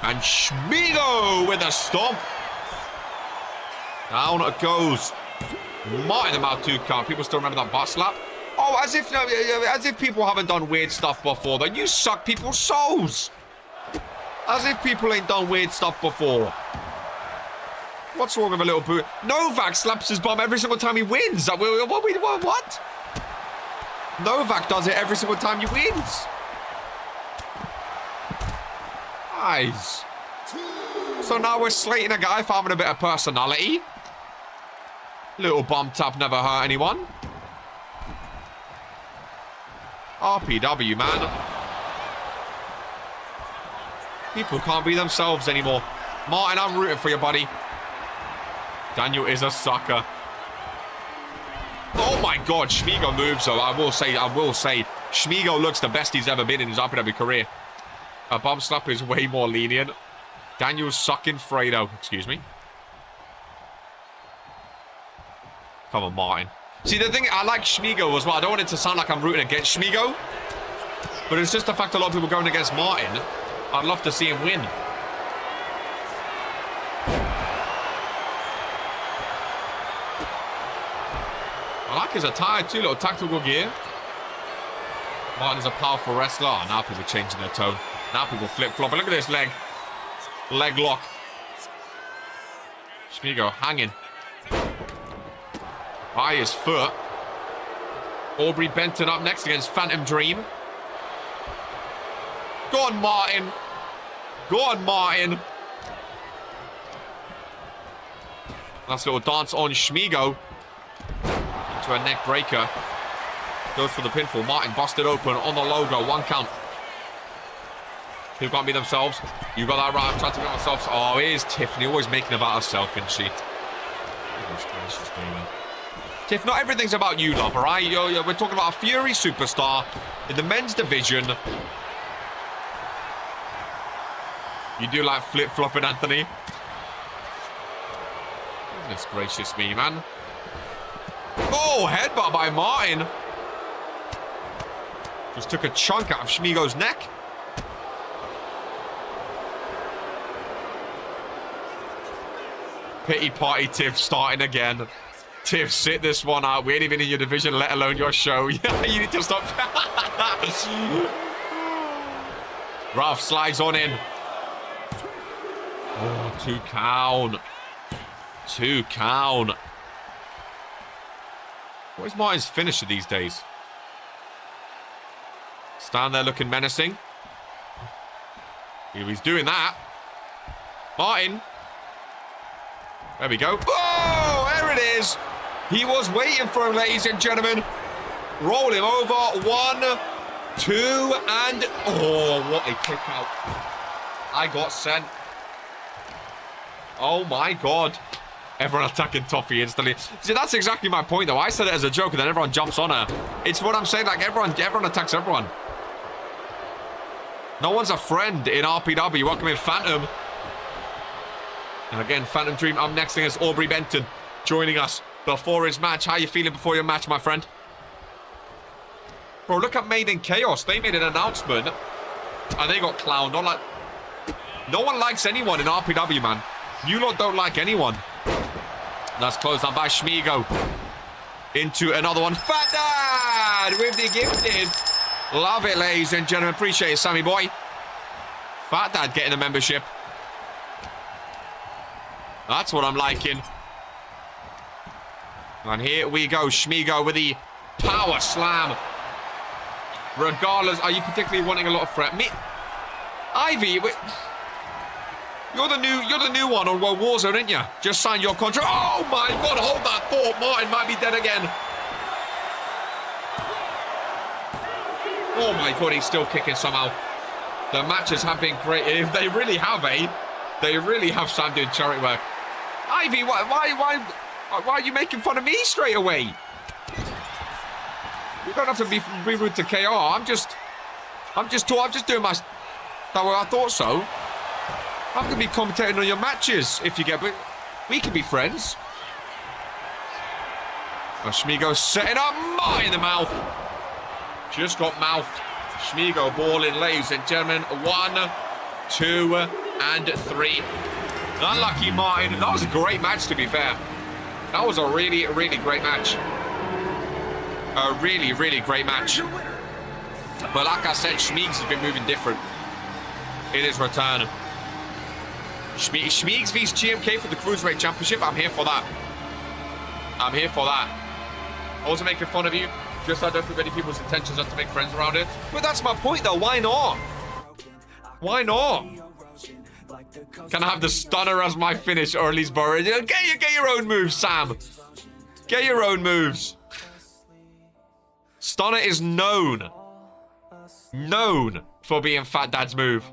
And Shmigo with a stomp. Down it goes. Martin the Mouth 2 count. People still remember that butt slap. Oh, as if people haven't done weird stuff before. Then you suck people's souls. As if people ain't done weird stuff before. What's wrong with a little boot? Novak slaps his bum every single time he wins. What? Novak does it every single time he wins. Guys. So now we're slating a guy for having a bit of personality. Little bum tap never hurt anyone. RPW, man. People can't be themselves anymore. Martin, I'm rooting for you, buddy. Daniel is a sucker. Oh Oh my God, Shmigo moves though. I will say, Shmigo looks the best he's ever been in his RPW career. A bum slap is way more lenient. Daniel's sucking Fredo. Excuse me. Come on, Martin. See, the thing, I like Shmigo as well. I don't want it to sound like I'm rooting against Shmigo. But it's just the fact a lot of people going against Martin. I'd love to see him win. I like his attire too, little tactical gear. Martin's a powerful wrestler. Oh, now people changing their tone. Now people flip-flopping. Look at this leg. Leg lock. Shmigo hanging. By his foot. Aubrey Benton up next against Phantom Dream. Go on, Martin. Go on, Martin. Nice little dance on Shmigo. To a neck breaker. Goes for the pinfall. Martin busted open on the logo. 1 count. People can't be themselves. You got that right. I'm trying to be myself. Oh, here's Tiffany. Always making about herself, isn't she? Goodness gracious, baby. Tiff, not everything's about you, love, alright? We're talking about a Fury superstar in the men's division. You do like flip-flopping, Anthony? Goodness gracious me, man. Oh, headbutt by Martin. Just took a chunk out of Shmigo's neck. Pity party, Tiff, starting again. Tiff, sit this one out. We ain't even in your division, let alone your show. Yeah, you need to stop. Ralph slides on in. Oh, 2 count. 2 count. What is Martin's finisher these days? Stand there looking menacing. He's doing that. Martin. There we go. Oh, there it is. He was waiting for him, ladies and gentlemen. Roll him over. 1, 2, and... Oh, what a kick out. I got sent. Oh, my God. Everyone attacking Toffee instantly. See, that's exactly my point, though. I said it as a joke, and then everyone jumps on her. It's what I'm saying. Like, everyone attacks everyone. No one's a friend in RPW. Welcome in, Phantom. And again, Phantom Dream up next against Aubrey Benton joining us before his match. How you feeling before your match, my friend? Bro, look at Made in Chaos. They made an announcement and they got clowned on. Like, no one likes anyone in RPW, man. You lot don't like anyone. That's closed on by Shmigo. Into another one. Fat Dad with the gifted. Love it, ladies and gentlemen. Appreciate it, Sammy boy. Fat Dad getting a membership. That's what I'm liking. And here we go. Shmigo with the power slam. Regardless, are you particularly wanting a lot of threat? Me, Ivy, you're the new one on World Warzone, aren't you? Just signed your contract. Oh my God, hold that thought. Martin might be dead again. Oh my God, he's still kicking somehow. The matches have been great. If they really have, they really have Sam doing charity work. Ivy, why are you making fun of me straight away? You don't have to be rude to KR. I'm just doing my. That way I thought so. I'm gonna be commentating on your matches if you get. But we can be friends. Well, Shmigo setting up Martin in the mouth. Just got mouthed. Shmigo balling, ladies and gentlemen. 1, 2, and 3. Unlucky Martin. That was a great match, to be fair. That was a really, really great match. A really, really great match. But like I said, Schmeegs has been moving different in his return. Schmeegs vs GMK for the Cruiserweight Championship. I'm here for that. I'm here for that. I wasn't making fun of you. Just I don't think many people's intentions are to make friends around it. But that's my point, though. Why not? Why not? Can I have the stunner as my finish, or at least borrow it? Get your own moves, Sam. Get your own moves. Stunner is known for being Fat Dad's move.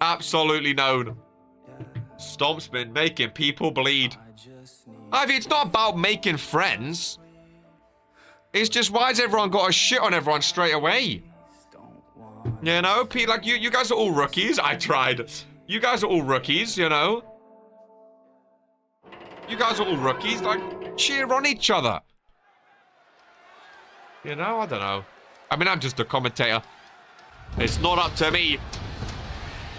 Absolutely known. Stomp's been making people bleed. Ivy, it's not about making friends. It's just, why has everyone got to shit on everyone straight away? You know, Pete, like, you guys are all rookies. I tried. You guys are all rookies, you know? You guys are all rookies. Like, cheer on each other. You know, I don't know. I mean, I'm just a commentator. It's not up to me.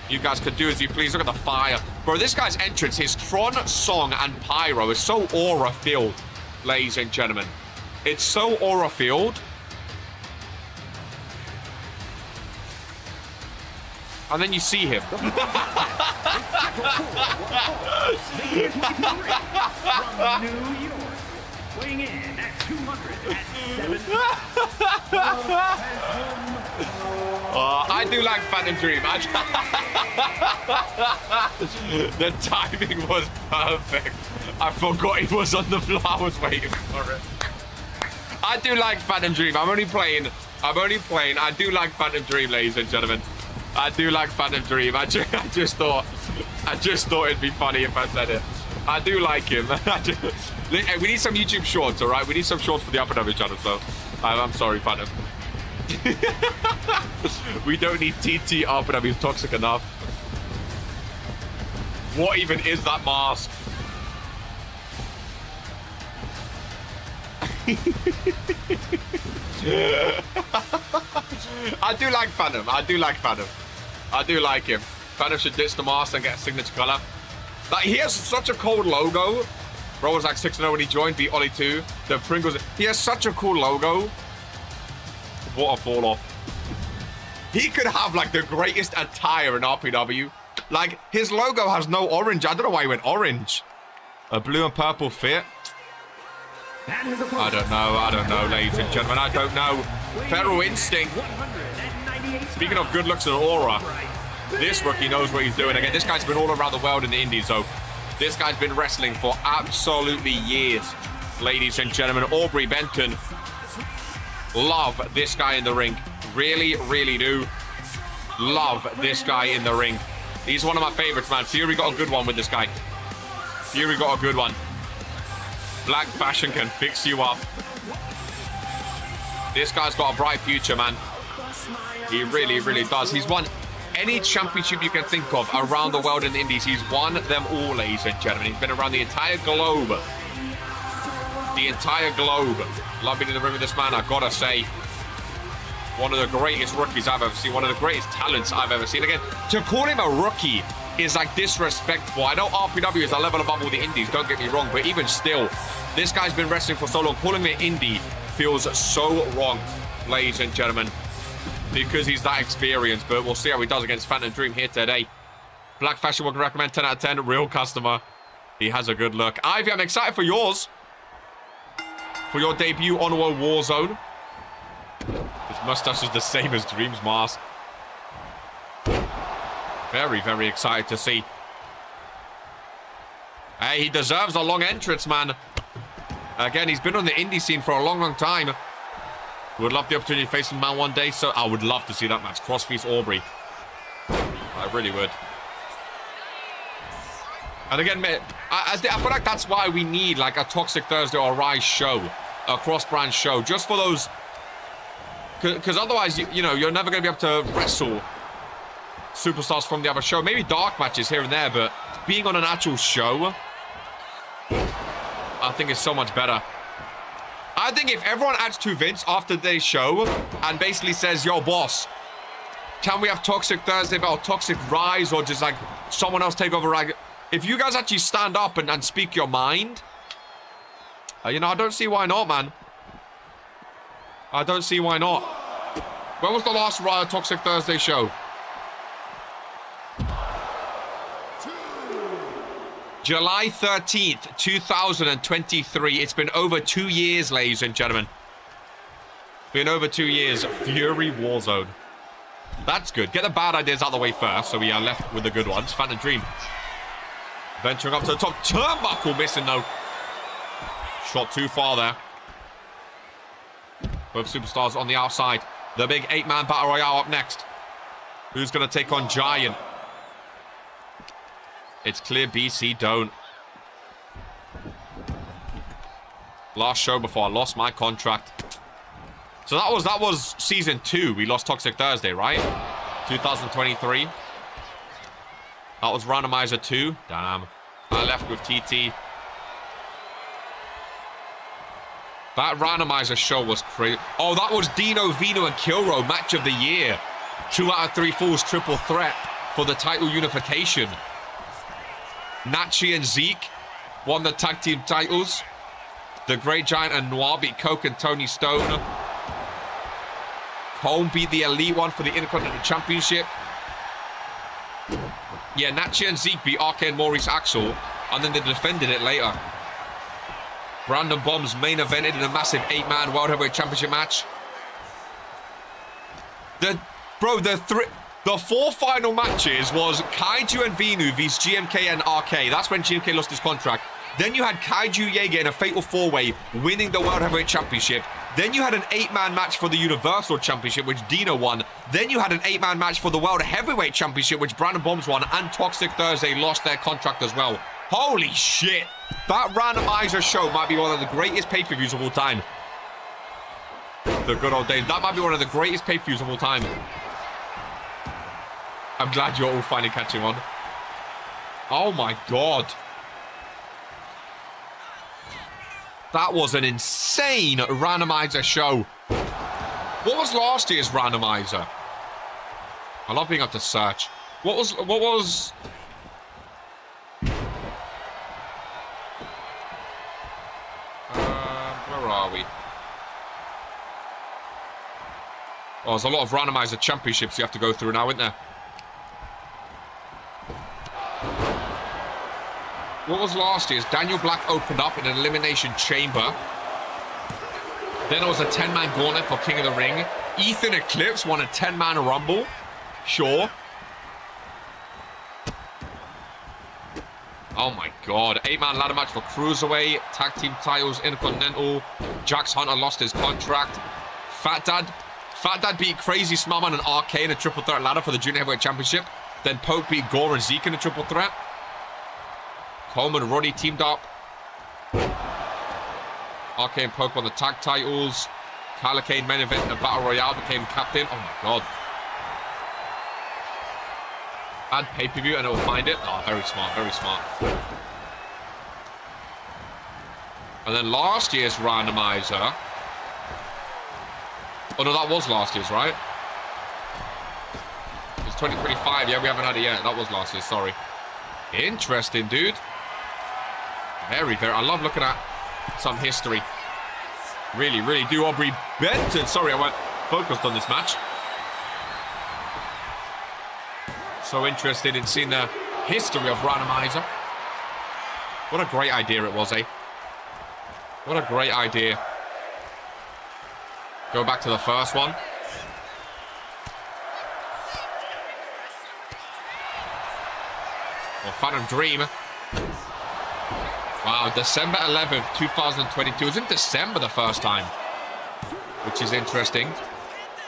You guys can do as you please. Look at the fire. Bro, this guy's entrance, his Tron song and pyro is so aura-filled, ladies and gentlemen. It's so aura-filled. And then you see him. From New York, weighing in at 207. I do like Phantom Dream. The timing was perfect. I forgot he was on the floor. I was waiting for it. I do like Phantom Dream. I'm only playing. I do like Phantom Dream, ladies and gentlemen. I do like Phantom Dream. I just thought it'd be funny if I said it. I do like him. Hey, we need some YouTube shorts, all right? We need some shorts for the Upper W channel, so I'm sorry, Phantom. We don't need TT Upper W. He's toxic enough. What even is that mask? I do like Phantom. I do like him. Phantom should ditch the mask and get a signature color. Like, he has such a cool logo. Bro was like 6-0 when he joined, beat Ollie 2. The Pringles. He has such a cool logo. What a fall off. He could have like the greatest attire in RPW. Like, his logo has no orange. I don't know why he went orange. A blue and purple fit. I don't know, ladies and gentlemen. I don't know. Feral Instinct. Speaking of good looks and aura, this rookie knows what he's doing. Again, this guy's been all around the world in the indies, so this guy's been wrestling for absolutely years, ladies and gentlemen. Aubrey Benton. Love this guy in the ring. Really, really do. Love this guy in the ring. He's one of my favorites, man. Fury got a good one with this guy. Fury got a good one. Black fashion can fix you up. This guy's got a bright future, man. He really, really does. He's won any championship you can think of around the world in the indies. He's won them all, ladies and gentlemen. He's been around the entire globe. The entire globe. Love being in the room with this man, I gotta say. One of the greatest rookies I've ever seen. One of the greatest talents I've ever seen. Again, to call him a rookie is like disrespectful. I know RPW is a level above all the indies, don't get me wrong, but even still, this guy's been wrestling for so long. Calling him an indie feels so wrong, ladies and gentlemen, because he's that experienced. But we'll see how he does against Phantom Dream here today. Black Fashion would recommend 10 out of 10. Real customer. He has a good look. Ivy, I'm excited for yours. For your debut on World Warzone. His mustache is the same as Dream's mask. Very, very excited to see. Hey, he deserves a long entrance, man. Again, he's been on the indie scene for a long, long time. Would love the opportunity to face him man one day, so I would love to see that match. Crossface Aubrey. I really would. And again, I feel like that's why we need like a Toxic Thursday or a Rise show. A cross-brand show. Just for those... Because otherwise, you know, you're never going to be able to wrestle superstars from the other show. Maybe dark matches here and there, but being on an actual show, I think it's so much better. I think if everyone adds to Vince after their show and basically says, yo, boss, can we have Toxic Thursday or Toxic Rise or just like someone else take over? If you guys actually stand up and speak your mind, you know, I don't see why not, man. I don't see why not. When was the last Toxic Thursday show? July 13th, 2023. It's been over 2 years, ladies and gentlemen. Been over 2 years. Fury Warzone. That's good. Get the bad ideas out of the way first, so we are left with the good ones. Phantom Dream. Venturing up to the top. Turnbuckle missing, though. Shot too far there. Both superstars on the outside. The big 8-man battle royale up next. Who's going to take on Giant? It's clear BC don't. Last show before I lost my contract. So that was season 2. We lost Toxic Thursday, right? 2023. That was Randomizer 2. Damn. I left with TT. That Randomizer show was crazy. Oh, that was Dino, Vino, and Kilro match of the year. 2 out of 3 falls triple threat for the title unification. Nachi and Zeke won the tag team titles. The Great Giant and Noir beat Coke and Tony Stone. Cole beat the Elite One for the Intercontinental Championship. Yeah, Nachi and Zeke beat RK and Maurice Axel, and then they defended it later. Brandon Bombs main evented in a massive 8-man World Heavyweight Championship match. The 4 final matches was Kaiju and Vinu vs GMK and RK. That's when GMK lost his contract. Then you had Kaiju Jaeger in a fatal 4-way, winning the World Heavyweight Championship. Then you had an 8-man match for the Universal Championship, which Dino won. Then you had an 8-man match for the World Heavyweight Championship, which Brandon Bombs won, and Toxic Thursday lost their contract as well. Holy shit! That Randomizer show might be one of the greatest pay-per-views of all time. The good old days. That might be one of the greatest pay-per-views of all time. I'm glad you're all finally catching on. Oh my god. That was an insane Randomizer show. What was last year's Randomizer? I love being able to search. What was... where are we? Oh, there's a lot of Randomizer championships you have to go through now, isn't there? What was last year's? Daniel Black opened up in an elimination chamber. Then there was a 10-man gauntlet for King of the Ring. Ethan Eclipse won a 10-man rumble. Sure. Oh my god. 8-man ladder match for Cruiserweight. Tag team titles, Intercontinental. Jax Hunter lost his contract. Fat Dad beat Crazy Smallman and RK in a triple threat ladder for the Junior Heavyweight Championship. Then Poke beat Gore and Zeke in a triple threat. Coleman and Roddy teamed up. RK and Poke won the tag titles. Calicane main event in the Battle Royale became captain. Oh my god. Add pay-per-view and it will find it. Oh, very smart, very smart. And then last year's Randomizer. Oh no, that was last year's, right? It's 2025. Yeah, we haven't had it yet. That was last year, sorry. Interesting, dude. Very, very... I love looking at some history. Really, really do. Aubrey Benton. Sorry, I went focused on this match. So interested in seeing the history of Randomizer. What a great idea it was, eh? What a great idea. Go back to the first one. Well, Phantom Dream. Wow, December 11th, 2022. It was in December the first time, which is interesting.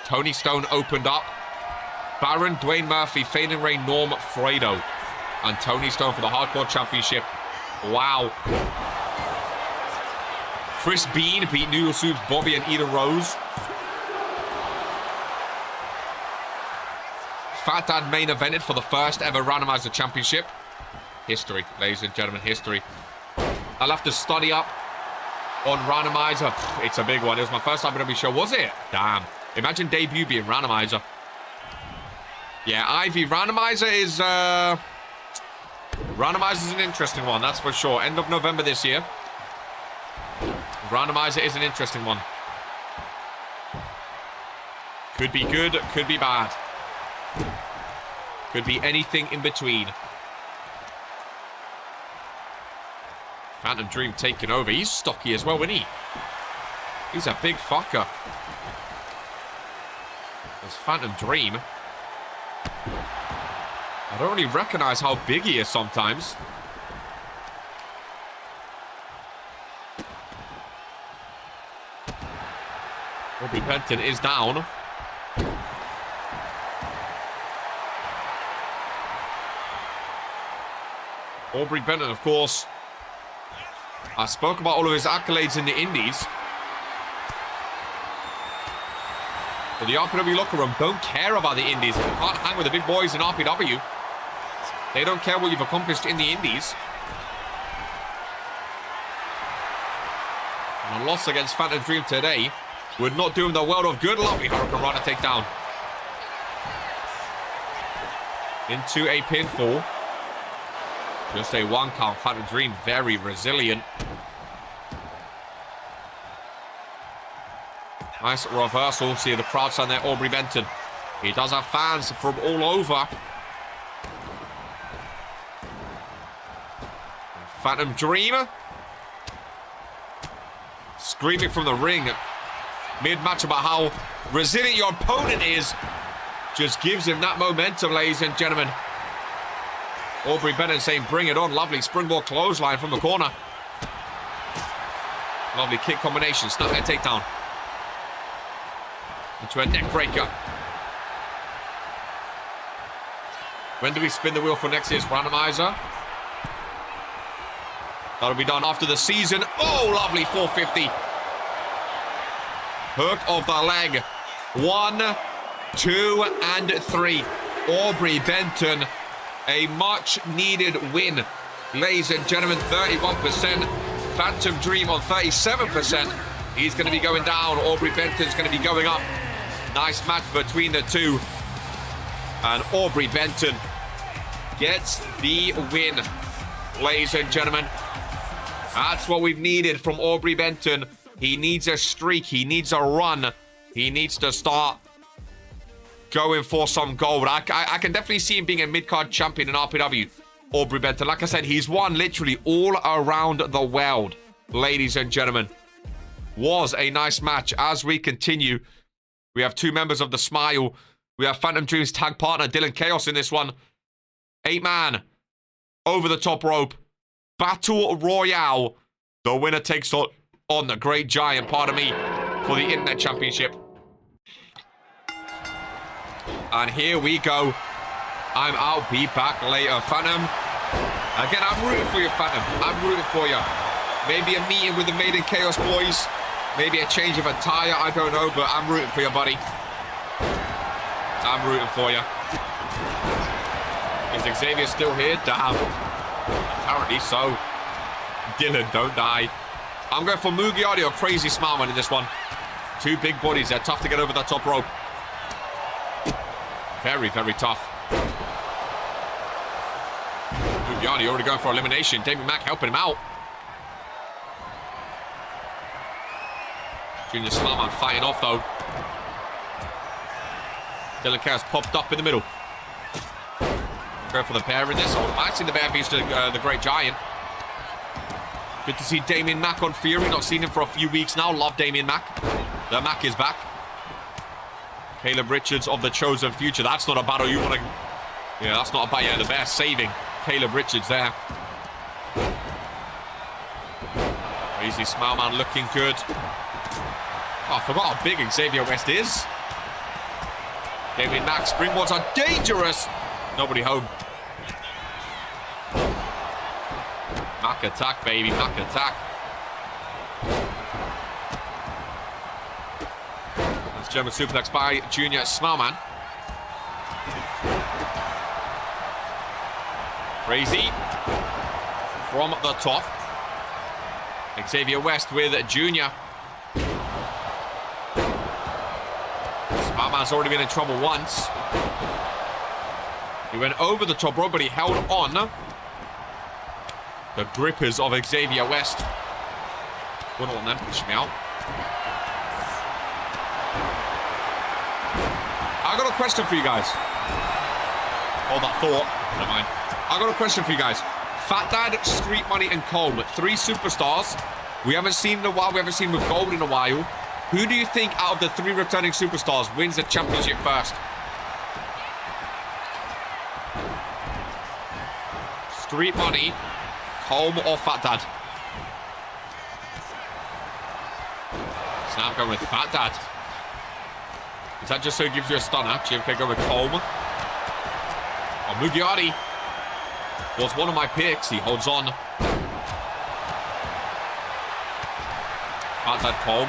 Tony Stone opened up. Baron, Dwayne Murphy, Fade and Ray, Norm, Fredo, and Tony Stone for the Hardcore Championship. Wow. Chris Bean beat Noodle Soup's Bobby and Eden Rose. Fat Dad main evented for the first ever Randomizer Championship. History, ladies and gentlemen, history. I'll have to study up on Randomizer. It's a big one. It was my first time WWE show, was it? Damn. Imagine debut being Randomizer. Yeah, Ivy. Randomizer is an interesting one, that's for sure. End of November this year. Randomizer is an interesting one. Could be good, could be bad. Could be anything in between. Phantom Dream taking over. He's stocky as well, isn't he? He's a big fucker. There's Phantom Dream. I don't really recognize how big he is sometimes. Aubrey Benton is down. Aubrey Benton, of course. I spoke about all of his accolades in the Indies. But the RPW locker room don't care about the Indies. If you can't hang with the big boys in RPW, they don't care what you've accomplished in the Indies. And a loss against Phantom Dream today would not do him the world of good. Lovely Hurricane Rana takedown. Into a pinfall. Just a 1 count. Phantom Dream very resilient. Nice reversal. See the crowd stand there. Aubrey Benton. He does have fans from all over. Phantom Dream. Screaming from the ring. Mid-match about how resilient your opponent is. Just gives him that momentum, ladies and gentlemen. Aubrey Benton saying, bring it on. Lovely springboard clothesline from the corner. Lovely kick combination. Snap head takedown. Into a neck breaker. When do we spin the wheel for next year's randomizer? That'll be done after the season. Oh, lovely 450. Hook of the leg. 1, 2, and 3. Aubrey Benton, a much-needed win. Ladies and gentlemen, 31%. Phantom Dream on 37%. He's going to be going down. Aubrey Benton's going to be going up. Nice match between the two. And Aubrey Benton gets the win. Ladies and gentlemen, that's what we've needed from Aubrey Benton. He needs a streak. He needs a run. He needs to start going for some gold. I can definitely see him being a mid-card champion in RPW. Aubrey Benton. Like I said, he's won literally all around the world. Ladies and gentlemen, was a nice match. As we continue, we have 2 members of the Smile. We have Phantom Dream's tag partner, Dylan Chaos, in this one. 8-man. Over the top rope. Battle Royale. The winner takes on the Great Giant, pardon me, for the Internet Championship. And here we go. I'm out. Be back later. Phantom. Again, I'm rooting for you, Phantom. I'm rooting for you. Maybe a meeting with the Maiden Chaos boys. Maybe a change of attire. I don't know, but I'm rooting for you, buddy. I'm rooting for you. Is Xavier still here? Damn. Apparently so. Dylan, don't die. I'm going for Mugiardi or Crazy Smileman in this one. 2 big bodies. They're tough to get over that top rope. Very, very tough. Mugiardi already going for elimination. Damien Mack helping him out. Junior Smileman fighting off, though. Dylan Chaos popped up in the middle. Going for the bear in this. Oh, I've seen the bear feast the Great Giant. Good to see Damien Mack on Fury. Not seen him for a few weeks now. Love Damien Mack. The Mack is back. Caleb Richards of the Chosen Future. That's not a battle you want to... Yeah, that's not a battle. Yeah, the bear saving Caleb Richards there. Crazy Smileman looking good. Oh, I forgot how big Xavier West is. Damien Mack. Springboards are dangerous. Nobody home. Mack attack, baby. Mack attack. That's German suplex by Junior Smileman. Crazy. From the top. Xavier West with Junior. Smileman's already been in trouble once. He went over the top rope, but he held on. The grippers of Xavier West. Wouldn't want them to push me out. I got a question for you guys. Hold that thought. Never mind. I got a question for you guys. Fat Dad, Street Money, and Colm. 3 superstars. We haven't seen in a while. We haven't seen with Gold in a while. Who do you think out of the 3 returning superstars wins the championship first? Street Money, Colm, or Fat Dad? Snap going with Fat Dad. Is that just so he gives you a stunner? GMK go with Colm. Oh, Mugiardi was one of my picks. He holds on. Fat Dad Colm.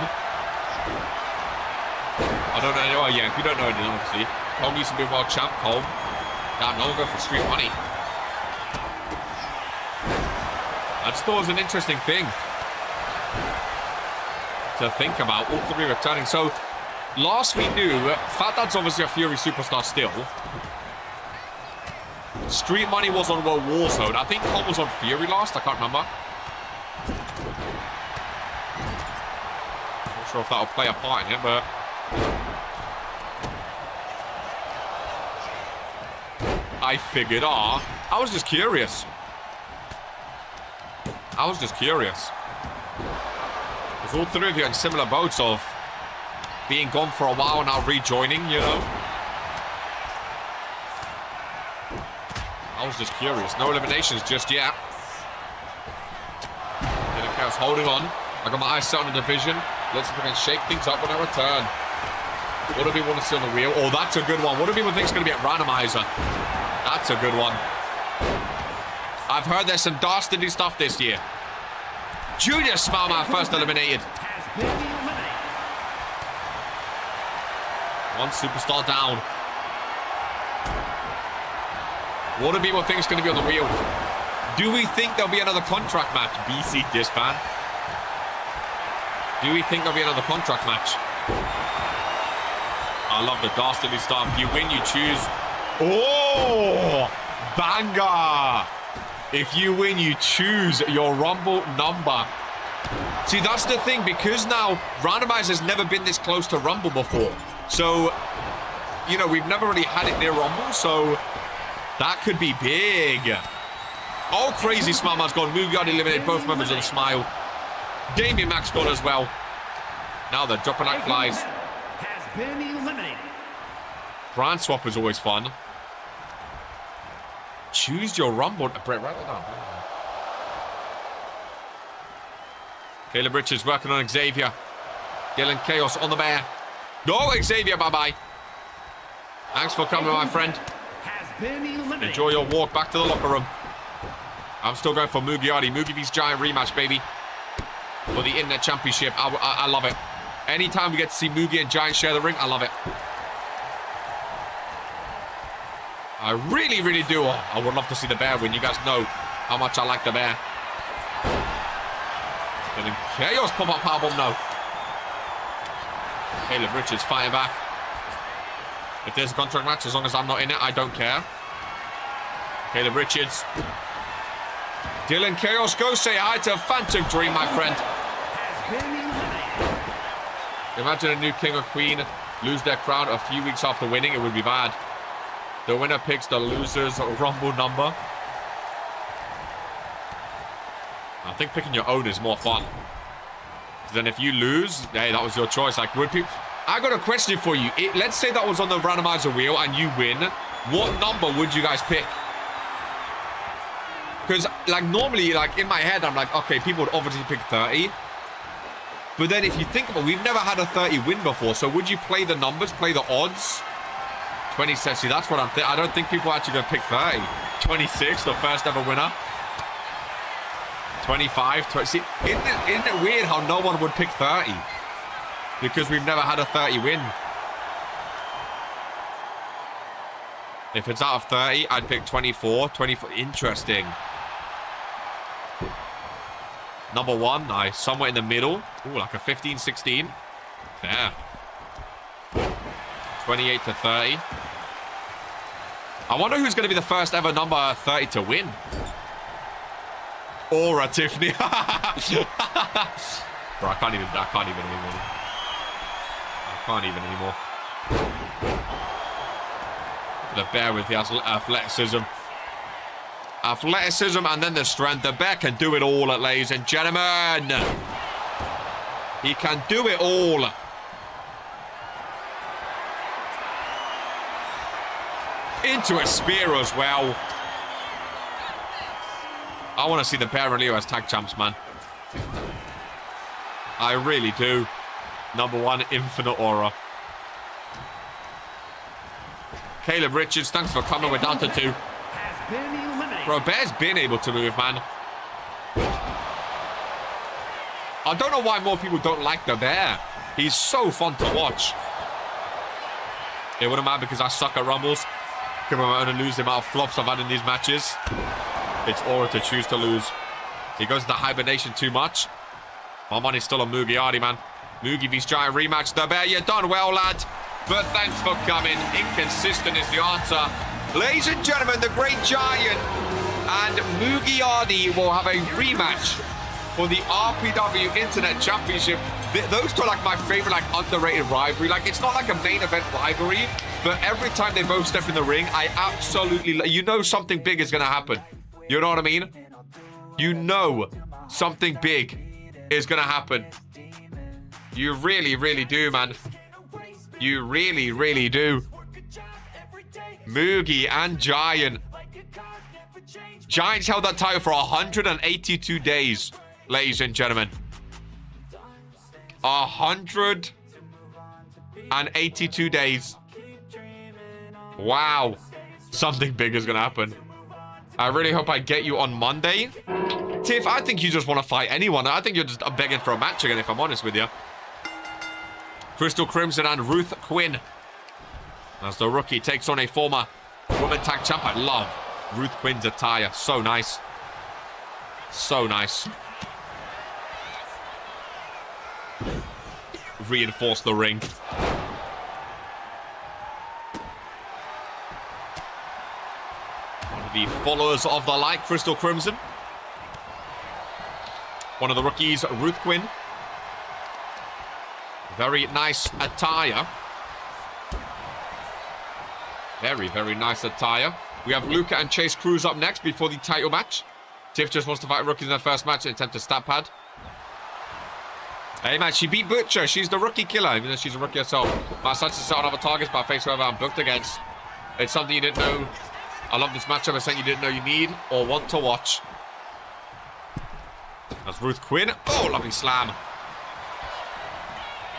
I don't know. Oh, yeah, if you don't know it, obviously. Colm used to be world champ, Colm. Damn, no one go for street money. I just thought it was an interesting thing to think about. All three returning. So, last we knew, Fat Dad's obviously a Fury superstar still. Street Money was on World Warzone. I think Colm was on Fury last. I can't remember. Not sure if that'll play a part in it, but... I figured, I was just curious. Because all three of you are in similar boats of being gone for a while and now rejoining, you know? I was just curious. No eliminations just yet. Chaos holding on. I got my eyes set on the division. Let's see if we can shake things up when I return. What do we want to see on the wheel? Oh, that's a good one. What do people think is going to be a randomizer? That's a good one. I've heard there's some dastardly stuff this year. Junior Smileman first eliminated. One superstar down. What do people think is going to be on the wheel? Do we think there'll be another contract match? BC disband. Do we think there'll be another contract match? I love the dastardly stuff. You win, you choose. Oh, banger. If you win, you choose your Rumble number. See, that's the thing, because now Randomizer's never been this close to Rumble before. So, you know, we've never really had it near Rumble, so that could be big. Oh, crazy Smileman's gone. Mugyard eliminated both members of the Smile. Damien Max gone as well. Now the dropping like flies. Has been eliminated. Brand swap is always fun. Choose your Rumble. Brett, write that down. Caleb Richards working on Xavier. Dylan Chaos on the bear. No, Xavier, bye-bye. Thanks for coming, my friend. Has been eliminated. Enjoy your walk back to the locker room. I'm still going for Mugiardi. Mugi vs Giant rematch, baby. For the Internet Championship. I love it. Anytime we get to see Mugi and Giant share the ring, I love it. I really, really do. I would love to see the bear win. You guys know how much I like the bear. Getting Chaos pop-up powerbomb, no. Caleb Richards fighting back. If there's a contract match, as long as I'm not in it, I don't care. Caleb Richards. Dylan Chaos, go say hi to Phantom Dream, my friend. Imagine a new king or queen lose their crown a few weeks after winning. It would be bad. The winner picks the loser's Rumble number. I think picking your own is more fun. Then if you lose, hey, that was your choice. Like, would people... I got a question for you. Let's say that was on the randomizer wheel and you win. What number would you guys pick? Because, like, normally, like, in my head, I'm like, okay, people would obviously pick 30. But then if you think about it, we've never had a 30 win before. So would you play the numbers, play the odds? 26, see, that's what I'm thinking. I don't think people are actually going to pick 30. 26, the first ever winner. 25, 20. See, isn't it weird how no one would pick 30? Because we've never had a 30 win. If it's out of 30, I'd pick 24. 24, interesting. Number one, nice. Somewhere in the middle. Ooh, like a 15, 16. Fair. 28 to 30. I wonder who's going to be the first ever number 30 to win. Aura Tiffany. Bro, I can't even anymore. I can't even anymore. The bear with the athleticism. Athleticism and then the strength. The bear can do it all, ladies and gentlemen. He can do it all. Into a spear as well. I want to see the bear and Leo as tag champs, man. I really do. Number one, Infinite Aura. Caleb Richards, thanks for coming. We're down to 2. Bro, Bear's been able to move, man. I don't know why more people don't like the Bear. He's so fun to watch. It wouldn't matter because I suck at Rumbles. Come on, I'm going to lose the amount of flops I've had in these matches. It's aura to choose to lose. He goes into hibernation too much. My money's still on Mugiardi, man. Mugi vs Giant rematch. The Bear, you done well, lad. But thanks for coming. Inconsistent is the answer. Ladies and gentlemen, the Great Giant and Mugiardi will have a rematch for the RPW Internet Championship. Those two are like my favorite, like underrated rivalry. Like, it's not like a main event rivalry, but every time they both step in the ring, I absolutely, you know, something big is gonna happen. You know what I mean? You know something big is gonna happen. You really, really do, man. You really, really do. Mugi and Giant. Giant's held that title for 182 days, ladies and gentlemen. 182 days. Wow. Something big is going to happen. I really hope I get you on Monday. Tiff, I think you just want to fight anyone. I think you're just begging for a match again, if I'm honest with you. Crystal Crimson and Ruth Quinn. As the rookie takes on a former women tag champ. I love Ruth Quinn's attire. So nice. So nice. Reinforce the ring. One of the followers of the light, Crystal Crimson. One of the rookies, Ruth Quinn. Very nice attire. Very, very nice attire. We have Luca and Chase Cruz up next before the title match. Tiff just wants to fight rookies in their first match and attempt a stat pad. Hey, man, she beat Butcher. She's the rookie killer, even though she's a rookie herself. My sights to set on other targets, but I face whoever I'm booked against. It's something you didn't know. I love this matchup. It's something you didn't know you need or want to watch. That's Ruth Quinn. Oh, lovely slam.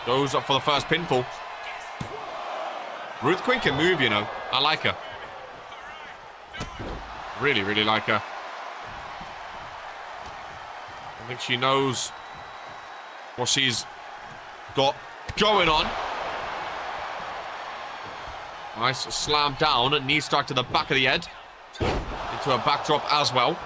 Goes up for the first pinfall. Ruth Quinn can move, you know. I like her. Really, really like her. I think she knows what she's got going on. Nice slam down. Knee strike to the back of the head. Into a backdrop as well.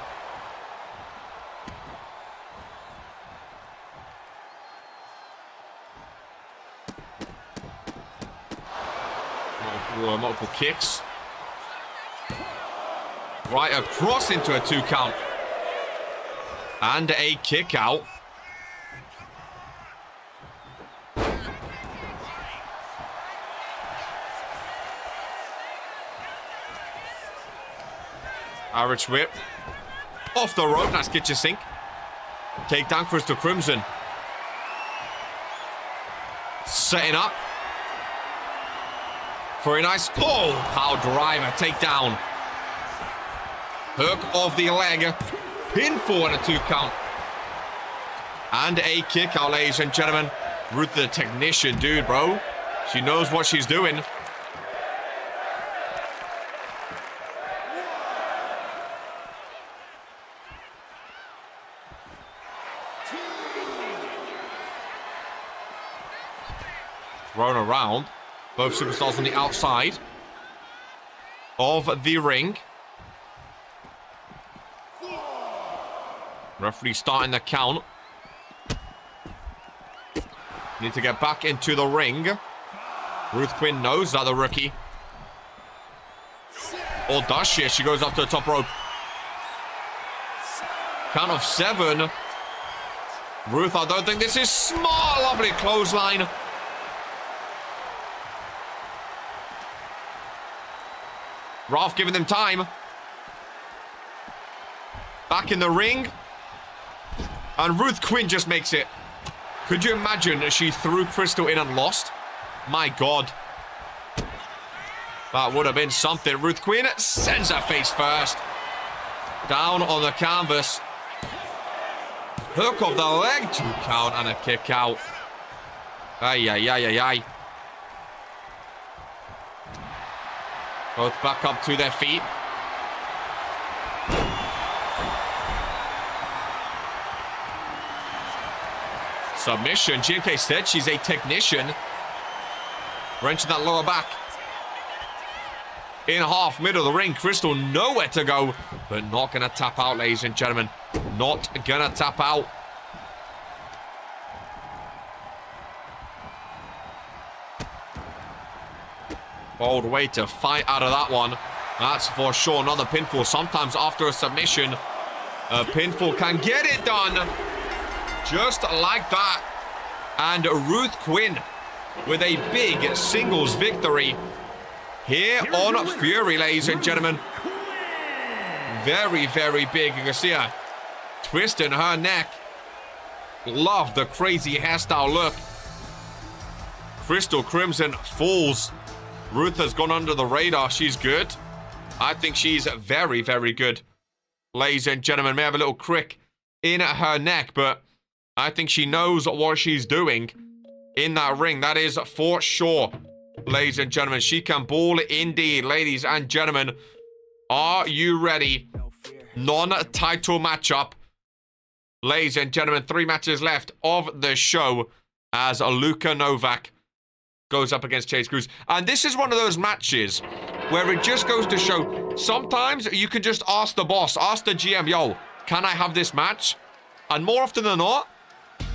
Multiple kicks. Right across into a 2 count. And a kick out. Irish whip. Off the rope. Nice kitchen sink. Take down Crystal Crimson. Setting up. For a nice, power driver takedown. Hook of the leg. Pinfall and a 2 count. And a kick out, ladies and gentlemen. Ruth the technician, dude, bro. She knows what she's doing. Thrown around. Both superstars on the outside of the ring. Referee starting the count. Need to get back into the ring. Ruth Quinn knows that, the rookie. Or does she? She goes up to the top rope. Count of 7. Ruth, I don't think this is smart. Lovely clothesline. Ralph giving them time. Back in the ring. And Ruth Quinn just makes it. Could you imagine she threw Crystal in and lost? My God. That would have been something. Ruth Quinn sends her face first. Down on the canvas. Hook of the leg. 2 count and a kick out. Ay, ay, ay, ay, ay. Both back up to their feet. submission. GMK said she's a technician. Wrenching that lower back. In half, middle of the ring. Crystal nowhere to go, but not going to tap out, ladies and gentlemen. Not going to tap out. Bold way to fight out of that one. That's for sure another pinfall. Sometimes after a submission, a pinfall can get it done. Just like that. And Ruth Quinn with a big singles victory here on Fury, ladies and gentlemen. Very, very big. You can see her twisting her neck. Love the crazy hairstyle look. Crystal Crimson falls. Ruth has gone under the radar. She's good. I think she's very, very good. Ladies and gentlemen, may have a little crick in her neck, but I think she knows what she's doing in that ring. That is for sure. Ladies and gentlemen, she can ball indeed. Ladies and gentlemen, are you ready? Non-title matchup. Ladies and gentlemen, 3 matches left of the show as Luka Novak goes up against Chase Cruz. And this is one of those matches where it just goes to show, sometimes you can just ask the boss, ask the GM, yo, can I have this match? And more often than not,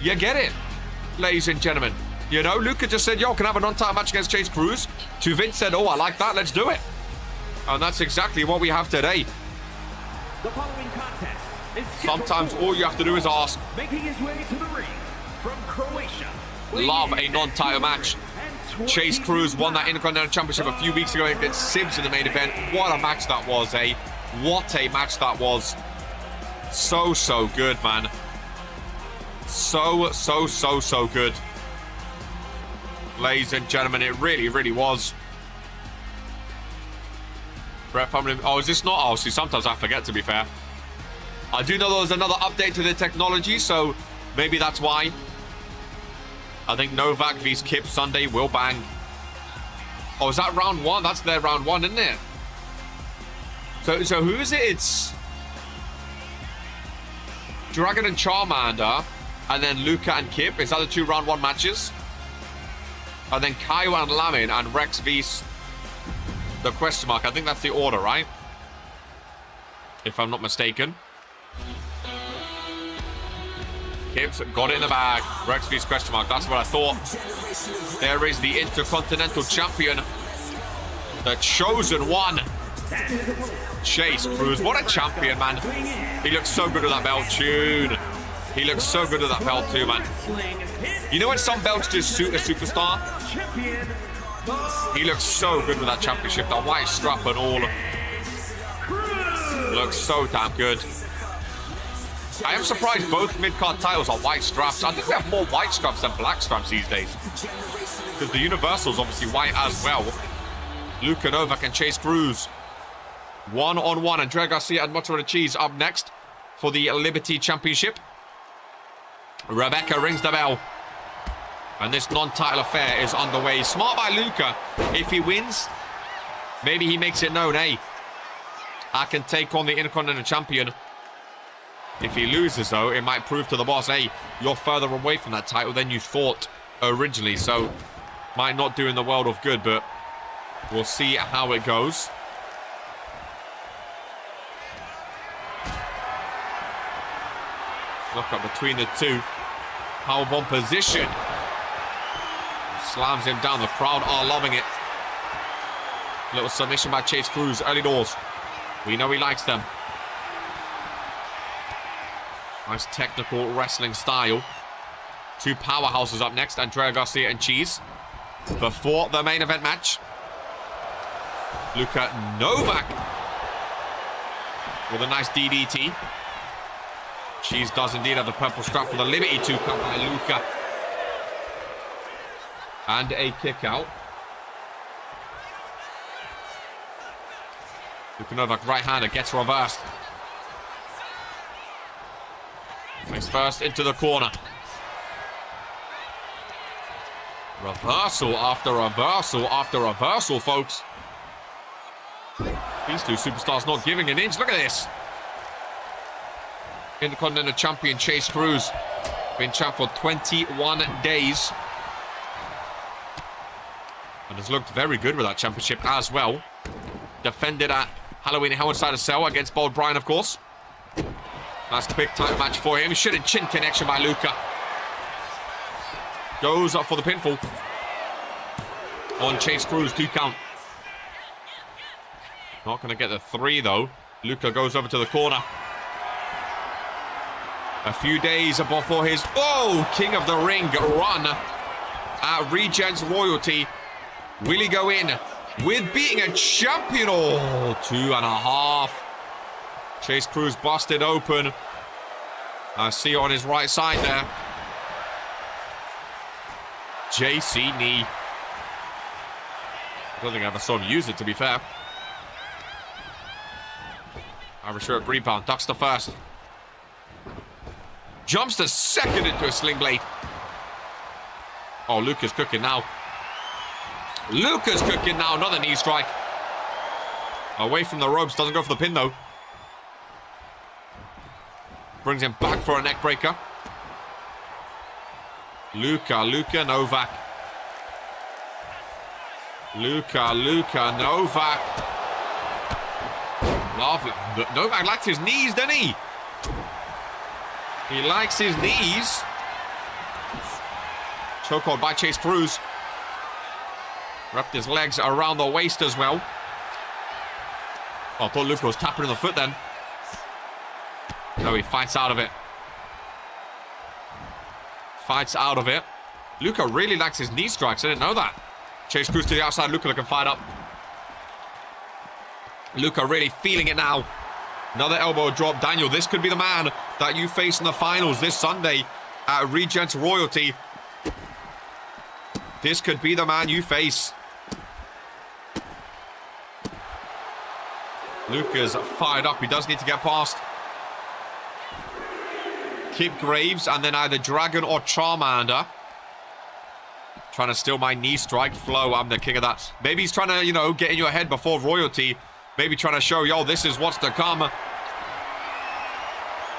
you get it, ladies and gentlemen. You know, Luka just said, yo, can I have a non-title match against Chase Cruz? To Vince said, oh, I like that, let's do it. And that's exactly what we have today. The following contest is sometimes all you have to do is ask. Making his way to the ring from Croatia. Love a non-title match. Chase Cruz won that Intercontinental Championship a few weeks ago against Sims in the main event. What a match that was, eh? What a match that was. So, so good, man. So good. Ladies and gentlemen, it really, really was. Brett Family. Oh, is this not? Oh, see, sometimes I forget, to be fair. I do know there was another update to the technology, so maybe that's why. I think Novak vs Kip Sunday will bang. Oh, is that round 1? That's their round 1, isn't it? So who is it? It's Dragon and Charmander, and then Luka and Kip. Is that the 2 round 1 matches? And then Kyle and Lamin and Rex vs the question mark. I think that's the order, right? If I'm not mistaken. Kip's got it in the bag. Rex vs question mark. That's what I thought. There is the Intercontinental Champion. The chosen one. Chase Cruz. What a champion, man. He looks so good with that belt tune. He looks so good with that belt too, man. You know when some belts just suit a superstar? He looks so good with that championship. That white strap and all. Looks so damn good. I am surprised both mid-card titles are white straps. I think we have more white straps than black straps these days. Because the Universal's obviously white as well. Luka Novak and Chase Cruz. 1-on-1. Andrea Garcia and Mozzarella Cheese up next for the Liberty Championship. Rebecca rings the bell. And this non-title affair is underway. Smart by Luka. If he wins, maybe he makes it known, hey, I can take on the Intercontinental Champion. If he loses, though, it might prove to the boss, hey, you're further away from that title than you thought originally. So, might not do in the world of good, but we'll see how it goes. Look up between the two. Powerbomb position. Slams him down. The crowd are loving it. Little submission by Chase Cruz. Early doors. We know he likes them. Nice technical wrestling style. 2 powerhouses up next. Andrea Garcia and Cheese. Before the main event match. Luka Novak. With a nice DDT. Cheese does indeed have the purple strap for the Liberty 2 cut by Luka. And a kick out. Luka Novak right-hander gets reversed. Face first into the corner. Reversal after reversal after reversal, folks. These two superstars not giving an inch. Look at this. Intercontinental Champion Chase Cruz Been champ for 21 days. And has looked very good with that championship as well. Defended at Halloween Hell Inside a Cell against Bold Brian, of course. Nice quick title match for him. Shin and chin connection by Luca. Goes up for the pinfall. On Chase Cruz, 2 count. Not going to get the 3, though. Luca goes over to the corner. A few days before his, King of the Ring run at Regents Royalty. Will he go in with being a champion? 2.5. Chase Cruz busted open. I see on his right side there. JC knee. I don't think I ever saw him use it, to be fair. Irish shirt rebound. Ducks the first. Jumps the second into a sling blade. Oh, Luca's cooking now. Luca's cooking now. Another knee strike. Away from the ropes. Doesn't go for the pin, though. Brings him back for a neck breaker. Luca, Novak. Luca, Novak. Lovely. Novak likes his knees, doesn't he? He likes his knees. Chokehold by Chase Cruz. Wrapped his legs around the waist as well. Oh, I thought Luca was tapping in the foot then. No, he fights out of it. Fights out of it. Luca really likes his knee strikes. I didn't know that. Chase Cruz to the outside. Luca looking fired up. Luca really feeling it now. Another elbow drop. Daniel, this could be the man that you face in the finals this Sunday at Regents Royalty. This could be the man you face. Luca's fired up. He does need to get past Kip Graves and then either Dragon or Charmander. Trying to steal my knee strike. Flo, I'm the king of that. Maybe he's trying to, get in your head before Royalty. Maybe trying to show, this is what's to come.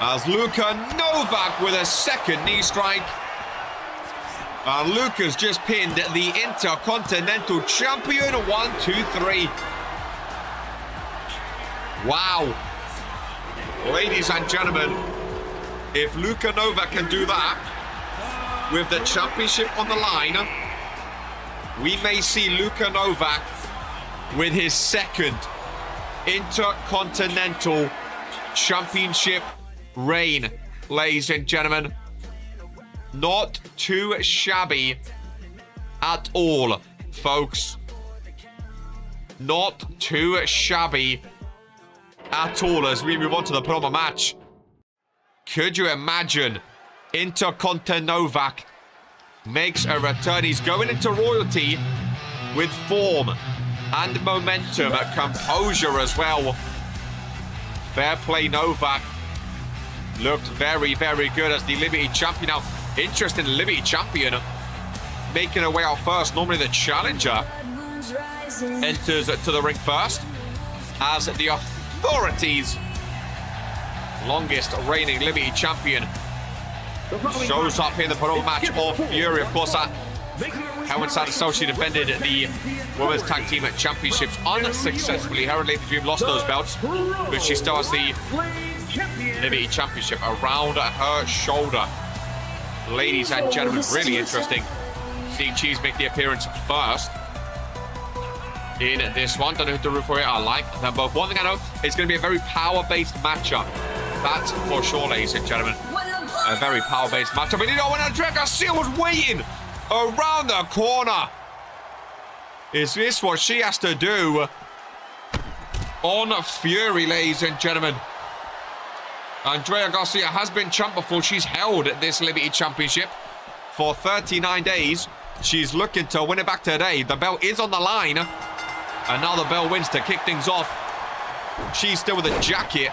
As Luca Novak with a second knee strike. Luca's just pinned the Intercontinental Champion. 1, 2, 3. Wow. Ladies and gentlemen, if Luca Novak can do that with the championship on the line, we may see Luca Novak with his second Intercontinental Championship reign, ladies and gentlemen. Not too shabby at all, folks. Not too shabby at all as we move on to the promo match. Could you imagine Intercontinental Novak makes a return? He's going into Royalty with form and momentum, composure as well. Fair play, Novak. Looked very, very good as the Liberty Champion. Now, interesting, Liberty Champion making her way out first. Normally the challenger enters to the ring first as the Authorities' longest reigning Liberty Champion shows up in the promo match of Fury. Of course, that Hell Inside a Cell, she defended the Women's Tag Team Championships unsuccessfully. Her and Lady Dream lost those belts, but she still has the Liberty Championship around her shoulder. Ladies and gentlemen, really interesting seeing Cheese make the appearance first in this one. Don't know who to root for it. I like them both. One thing I know, it's going to be a very power-based matchup. That's for sure, ladies and gentlemen. A very power-based matchup. And when Andrea Garcia was waiting around the corner, is this what she has to do on Fury, ladies and gentlemen? Andrea Garcia has been champ before. She's held this Liberty Championship for 39 days. She's looking to win it back today. The belt is on the line. And now the bell wins to kick things off. She's still with a jacket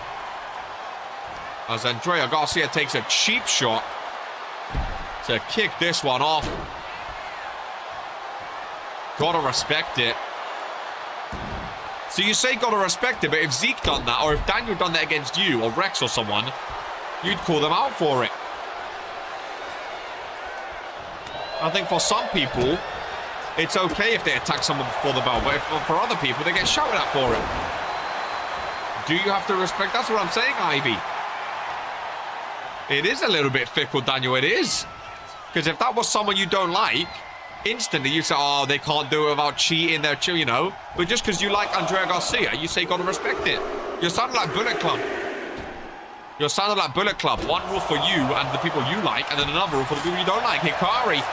as Andrea Garcia takes a cheap shot to kick this one off. Gotta respect it. So you say gotta respect it, but if Zeke done that, or if Daniel done that against you, or Rex or someone, you'd call them out for it. I think for some people, it's okay if they attack someone before the bell, but for other people, they get shouted at for it. Do you have to respect? That's what I'm saying, Ivy. It is a little bit fickle, Daniel. It is. Because if that was someone you don't like, instantly you say, oh, they can't do it without cheating their chill, you know. But just because you like Andrea Garcia, you say you got to respect it. You're sounding like Bullet Club. You're sounding like Bullet Club. One rule for you and the people you like, and then another rule for the people you don't like. Hikari.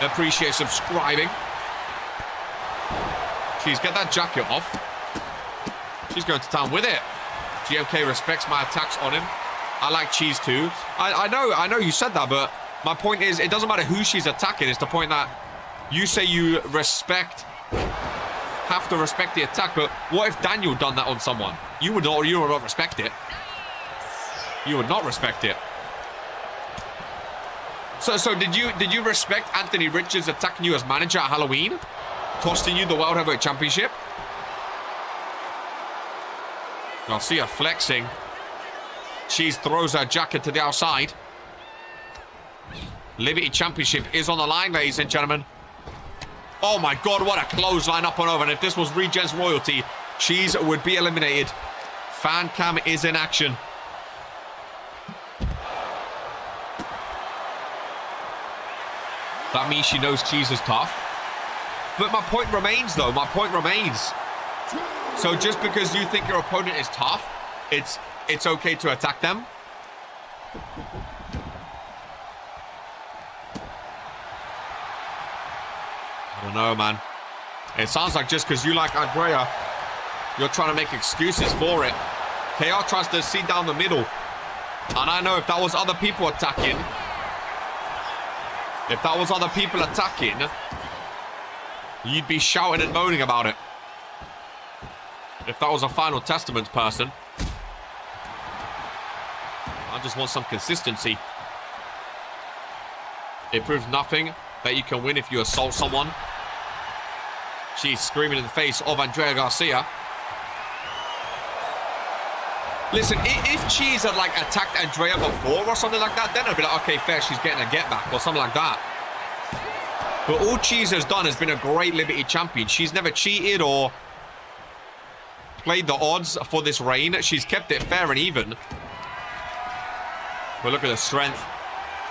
Appreciate subscribing. Jeez, get that jacket off. She's going to town with it. GMK respects my attacks on him. I like Cheese too. I know you said that, but my point is, it doesn't matter who she's attacking. It's the point that you say you have to respect the attack, but what if Daniel done that on someone? You would not respect it. You would not respect it. So did you respect Anthony Richards attacking you as manager at Halloween? Costing you the World Heavyweight Championship? Garcia flexing. Cheese throws her jacket to the outside. Liberty Championship is on the line, ladies and gentlemen. Oh my God, what a clothesline up and over. And if this was Regents royalty, Cheese would be eliminated. Fan cam is in action. That means she knows Cheese is tough. But my point remains, though. My point remains. So just because you think your opponent is tough, it's okay to attack them? I don't know, man. It sounds like just because you like Andrea, you're trying to make excuses for it. KR tries to see down the middle. And I know if that was other people attacking, you'd be shouting and moaning about it. If that was a Final Testament person. I just want some consistency. It proves nothing that you can win if you assault someone. She's screaming in the face of Andrea Garcia. Listen, if Cheese had like attacked Andrea before or something like that, then I'd be like, okay, fair, she's getting a get back or something like that. But all Cheese has done has been a great Liberty champion. She's never cheated or played the odds for this reign. She's kept it fair and even. But look at the strength.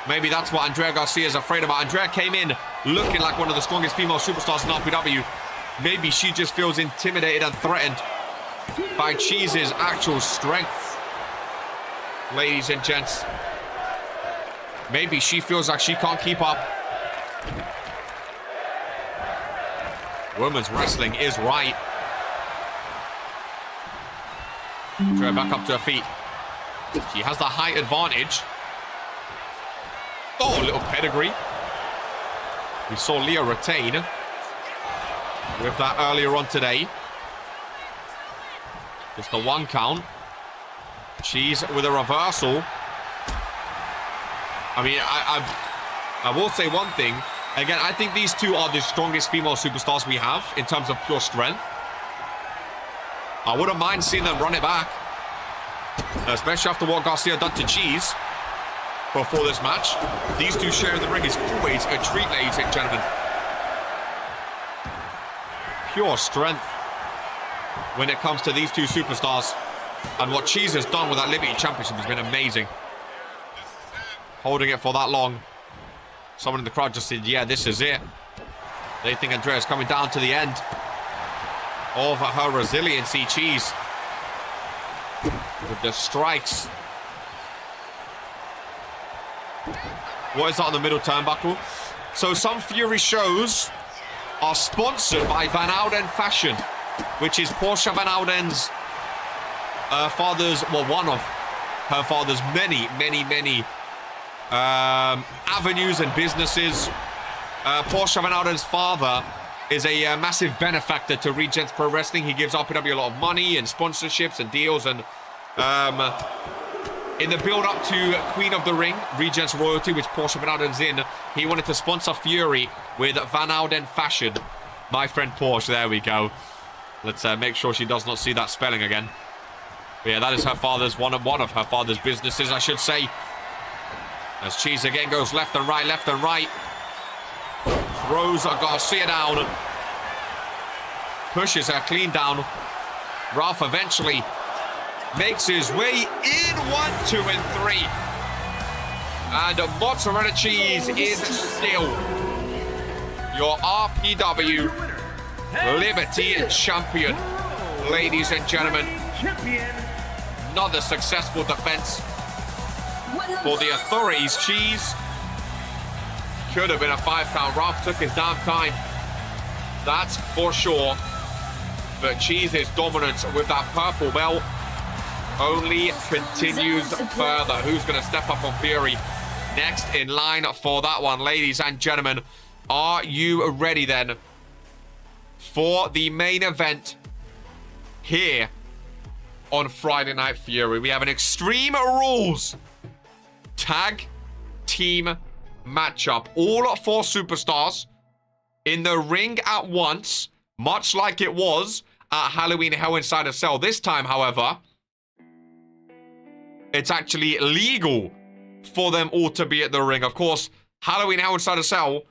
Maybe that's what Andrea Garcia is afraid about. Andrea came in looking like one of the strongest female superstars in RPW. Maybe she just feels intimidated and threatened by Cheese's actual strength. Ladies and gents. Maybe she feels like she can't keep up. Women's wrestling is right. Andrea back up to her feet. She has the height advantage. Oh, a little pedigree. We saw Leah retain with that earlier on today. Just a 1 count. Cheese with a reversal. I mean, I will say one thing. Again, I think these two are the strongest female superstars we have in terms of pure strength. I wouldn't mind seeing them run it back. Especially after what Garcia done to Cheese before this match. These two sharing the ring is always a treat, ladies and gentlemen. Pure strength when it comes to these two superstars. And what Cheese has done with that Liberty Championship has been amazing. Holding it for that long. Someone in the crowd just said, yeah, this is it. They think Andrea's coming down to the end of her resiliency. Cheese with the strikes. What is that on the middle turnbuckle? So some Fury shows are sponsored by Van Ouden Fashion, which is Portia Van Ouden's father's, well, one of her father's many avenues and businesses. Portia Van Ouden's father is a massive benefactor to Regents Pro Wrestling. He gives RPW a lot of money and sponsorships and deals. And in the build-up to Queen of the Ring, Regents Royalty, which Portia Van Ouden's in, he wanted to sponsor Fury with Van Ouden Fashion. My friend Porsche, there we go. Let's make sure she does not see that spelling again. But yeah, that is her father's, one of her father's businesses, I should say. As Cheese again goes left and right, left and right. throws Garcia down. Pushes her clean down. Ralph eventually makes his way in 1, 2, and 3. And mozzarella cheese is still your RPW Liberty champion. Ladies and gentlemen, another successful defense for the authorities. Cheese could have been a 5-count. Ralph took his damn time. That's for sure. But Cheese's dominance with that purple belt only continues further. Who's going to step up on Fury next in line for that one? Ladies and gentlemen, are you ready then for the main event here on Friday Night Fury? We have an Extreme Rules tag team matchup. All 4 superstars in the ring at once, much like it was at Halloween Hell Inside a Cell. This time, however, it's actually legal for them all to be at the ring. Of course, Halloween Hell Inside a Cell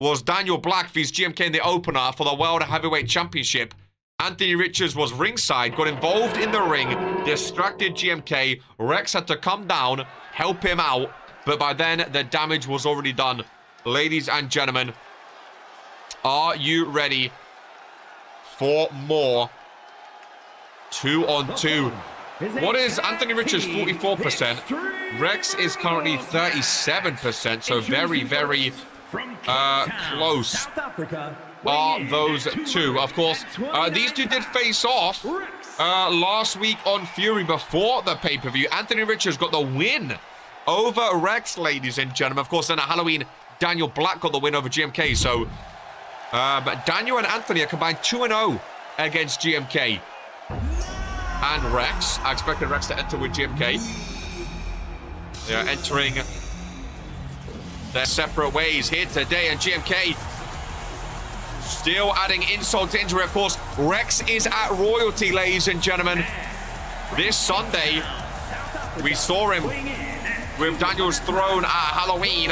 was Daniel Black vs GMK in the opener for the World Heavyweight Championship. Anthony Richards was ringside, got involved in the ring, distracted GMK. Rex had to come down, help him out, but by then the damage was already done. Ladies and gentlemen, are you ready for more 2-on-2? What is Anthony Richards? 44%. Rex is currently 37%, so very, very close are those two. Of course, these two did face off last week on Fury before the pay-per-view. Anthony Richards got the win over Rex, ladies and gentlemen. Of course, then at Halloween, Daniel Black got the win over GMK. So, but Daniel and Anthony are combined 2-0 against GMK and Rex. I expected Rex to enter with GMK. They are entering their separate ways here today, and GMK still adding insult to injury. Of course, Rex is at Royalty, ladies and gentlemen. This Sunday, we saw him with Daniel's throne at Halloween.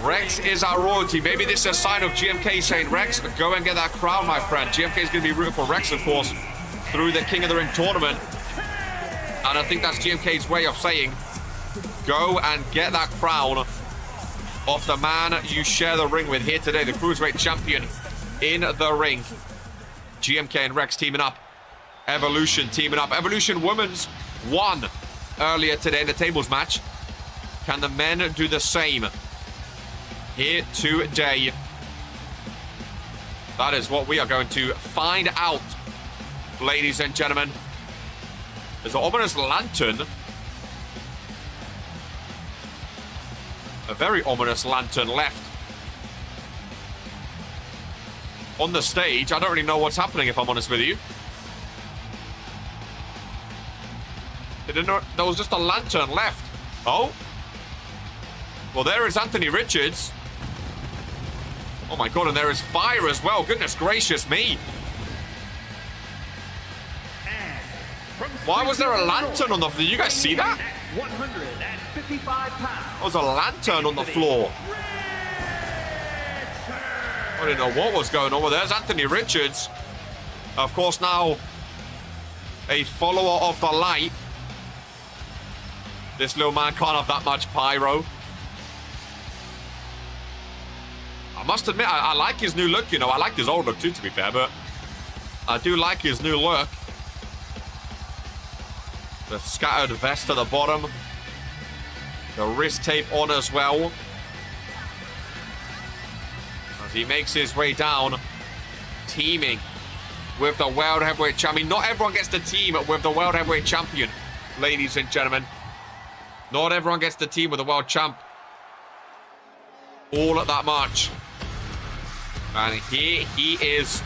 Rex is our Royalty. Maybe this is a sign of GMK saying, Rex, go and get that crown, my friend. GMK is going to be rooting for Rex, of course, through the King of the Ring tournament. And I think that's GMK's way of saying, go and get that crown of the man you share the ring with here today, the Cruiserweight champion in the ring. GMK and Rex teaming up. Evolution teaming up. Evolution Women's won earlier today in the tables match. Can the men do the same here today? That is what we are going to find out, ladies and gentlemen. There's an ominous lantern. A very ominous lantern left on the stage. I don't really know what's happening, if I'm honest with you. There was just a lantern left. Oh. Well, there is Anthony Richards. Oh my God, and there is fire as well. Goodness gracious me. Why was there a lantern on the floor? Did you guys see that? 155 pounds. There was a lantern on the floor. I didn't know what was going on. Well, there's Anthony Richards. Of course, now a follower of the light. This little man can't have that much pyro. I must admit, I like his new look, you know. I like his old look too, to be fair, but I do like his new look. The scattered vest at the bottom. The wrist tape on as well. As he makes his way down, teaming with the World Heavyweight Champion. Not everyone gets to team with the World Heavyweight Champion, ladies and gentlemen. Not everyone gets to team with the World Champ all at that much. And here he is.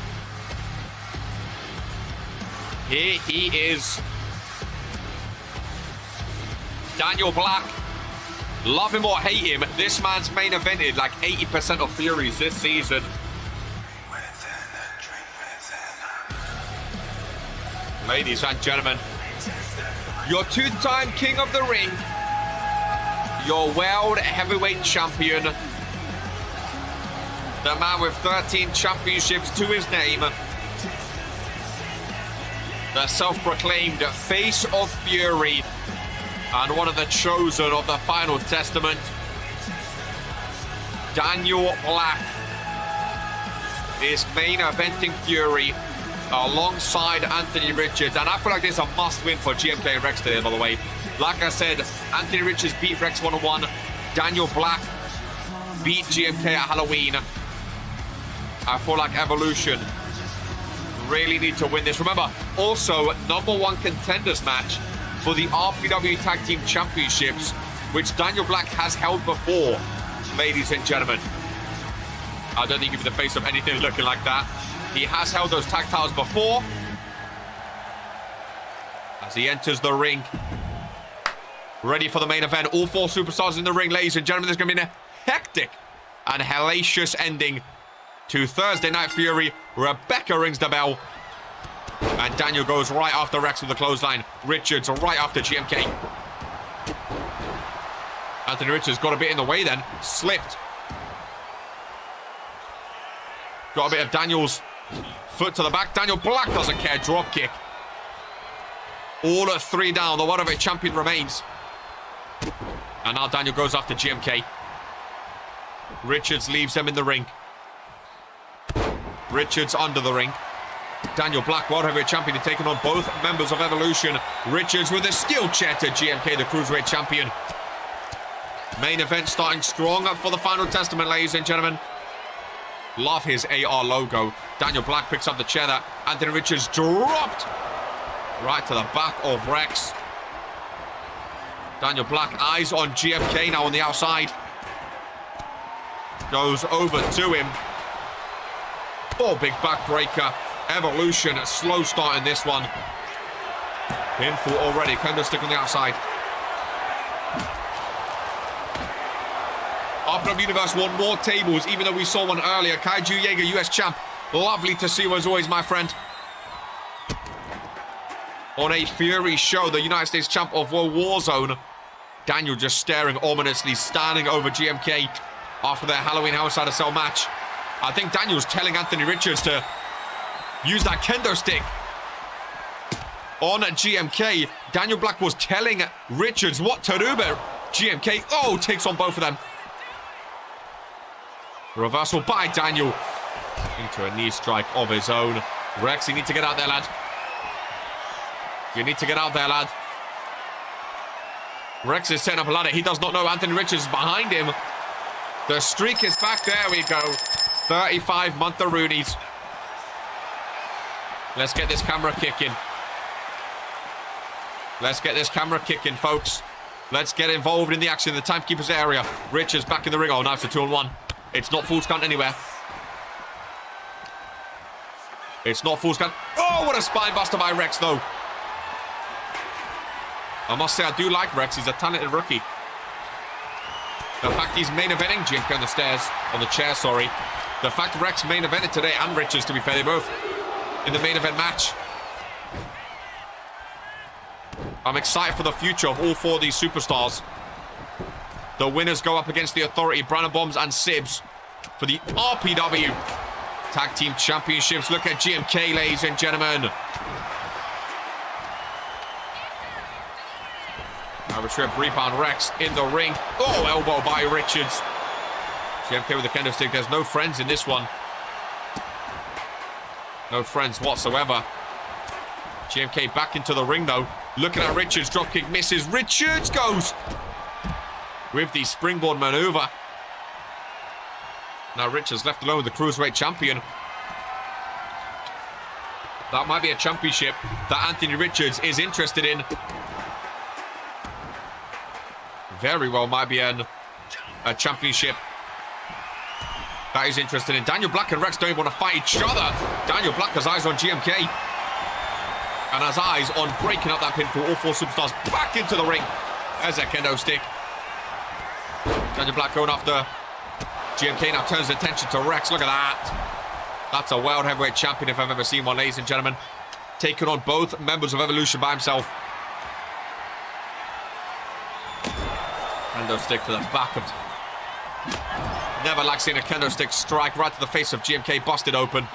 Here he is. Daniel Black. Love him or hate him, this man's main evented like 80% of Furies this season. Ladies and gentlemen, your two-time King of the Ring, your World Heavyweight Champion, The man with 13 championships to his name. The self-proclaimed face of Fury. And one of the chosen of the Final Testament. Daniel Black is main eventing Fury alongside Anthony Richards. And I feel like this is a must-win for GMK and Rex today, by the way. Like I said, Anthony Richards beat Rex 1-on-1. Daniel Black beat GMK at Halloween. I feel like Evolution really need to win this. Remember, also, #1 contenders match for the RPW Tag Team Championships, which Daniel Black has held before, ladies and gentlemen. I don't think he'll be the face of anything looking like that. He has held those tag titles before. As he enters the ring. Ready for the main event. All 4 superstars in the ring, ladies and gentlemen. There's going to be a hectic and hellacious ending to Thursday Night Fury. Rebecca rings the bell. And Daniel goes right after Rex with the clothesline. Richards right after GMK. Anthony Richards got a bit in the way then. Slipped. Got a bit of Daniel's foot to the back. Daniel Black doesn't care. Drop kick. All at 3 down. The World Champion remains. And now Daniel goes after GMK. Richards leaves them in the ring. Richards under the ring. Daniel Black, World Heavyweight Champion, taking on both members of Evolution. Richards with a steel chair to GMK, the Cruiserweight Champion. Main event starting strong for the Final Testament, ladies and gentlemen. Love his AR logo. Daniel Black picks up the chair that Anthony Richards dropped right to the back of Rex. Daniel Black, eyes on GMK now on the outside. Goes over to him. Oh, big backbreaker. Evolution, slow start in this one. Pinfall already. Candlestick on the outside. RPW Universe won more tables, even though we saw one earlier. Kaiju Jaeger, US champ. Lovely to see you as always, my friend. On a Fury show, the United States champ of World Warzone. Daniel just staring ominously, standing over GMK after their Halloween Hell Inside a Cell match. I think Daniel's telling Anthony Richards to use that kendo stick on GMK. Daniel Black was telling Richards what to do, but GMK, takes on both of them. Reversal by Daniel. Into a knee strike of his own. Rex, you need to get out there, lad. You need to get out there, lad. Rex is setting up a ladder. He does not know Anthony Richards is behind him. The streak is back. There we go. 35 Monteroonies. Let's get this camera kicking. Let's get this camera kicking, folks. Let's get involved in the action in the timekeeper's area. Richards back in the ring. Oh, now it's a 2-on-1. It's not full count anywhere. It's not full count. Oh, what a spine buster by Rex, though. I must say, I do like Rex. He's a talented rookie. The fact he's main eventing GMK on the stairs, on the chair, sorry. The fact Rex main evented today, and Richards, to be fair, they both in the main event match. I'm excited for the future of all 4 of these superstars. The winners go up against the Authority, Brandon Bombs and Sibs for the RPW Tag Team Championships. Look at GMK, ladies and gentlemen. Irish Rip rebound, Rex in the ring. Oh, elbow by Richards. GMK with the kendo stick. There's no friends in this one. No friends whatsoever. GMK back into the ring, though. Looking at Richards. Dropkick misses. Richards goes with the springboard maneuver. Now Richards left alone with the Cruiserweight Champion. That might be a championship that Anthony Richards is interested in. Very well might be a championship that he's interested in. Daniel Black and Rex don't even want to fight each other. Daniel Black has eyes on GMK. And has eyes on breaking up that pinfall. All 4 superstars back into the ring. There's a kendo stick. Daniel Black going after GMK. Now turns attention to Rex. Look at that. That's a World Heavyweight Champion if I've ever seen one, ladies and gentlemen. Taking on both members of Evolution by himself. Kendo stick to the back of Never like seeing a kendo stick strike right to the face of GMK, busted open.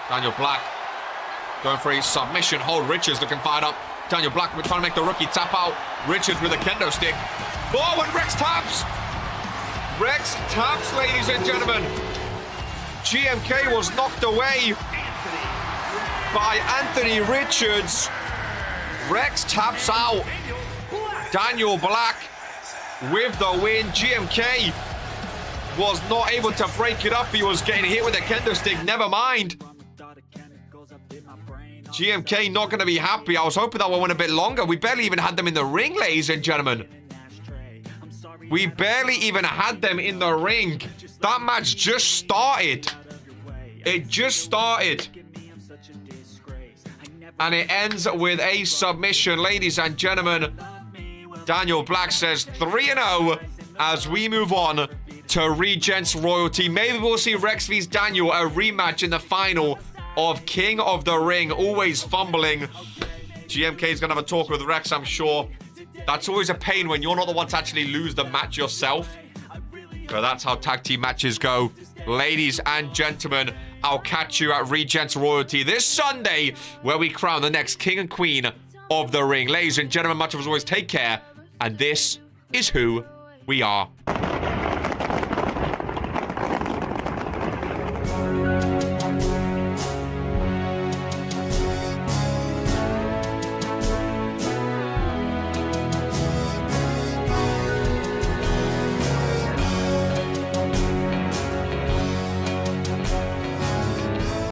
Daniel Black going for a submission hold. Richards looking fired up. Daniel Black trying to make the rookie tap out. Richards with a kendo stick. Oh, and Rex taps! Rex taps, ladies and gentlemen. GMK was knocked away by Anthony Richards. Rex taps out. Daniel Black with the win. GMK was not able to break it up. He was getting hit with a kendo stick. Never mind. GMK not going to be happy. I was hoping that one went a bit longer. We barely even had them in the ring, ladies and gentlemen. We barely even had them in the ring. That match just started. It just started. And it ends with a submission, ladies and gentlemen. Daniel Black says 3-0 as we move on to Regents Royalty. Maybe we'll see Rex vs Daniel, a rematch in the final of King of the Ring. Always fumbling. GMK is going to have a talk with Rex, I'm sure. That's always a pain when you're not the one to actually lose the match yourself. But that's how tag team matches go. Ladies and gentlemen, I'll catch you at Regents Royalty this Sunday, where we crown the next king and queen of the ring. Ladies and gentlemen, much of as always, take care. And this is who we are.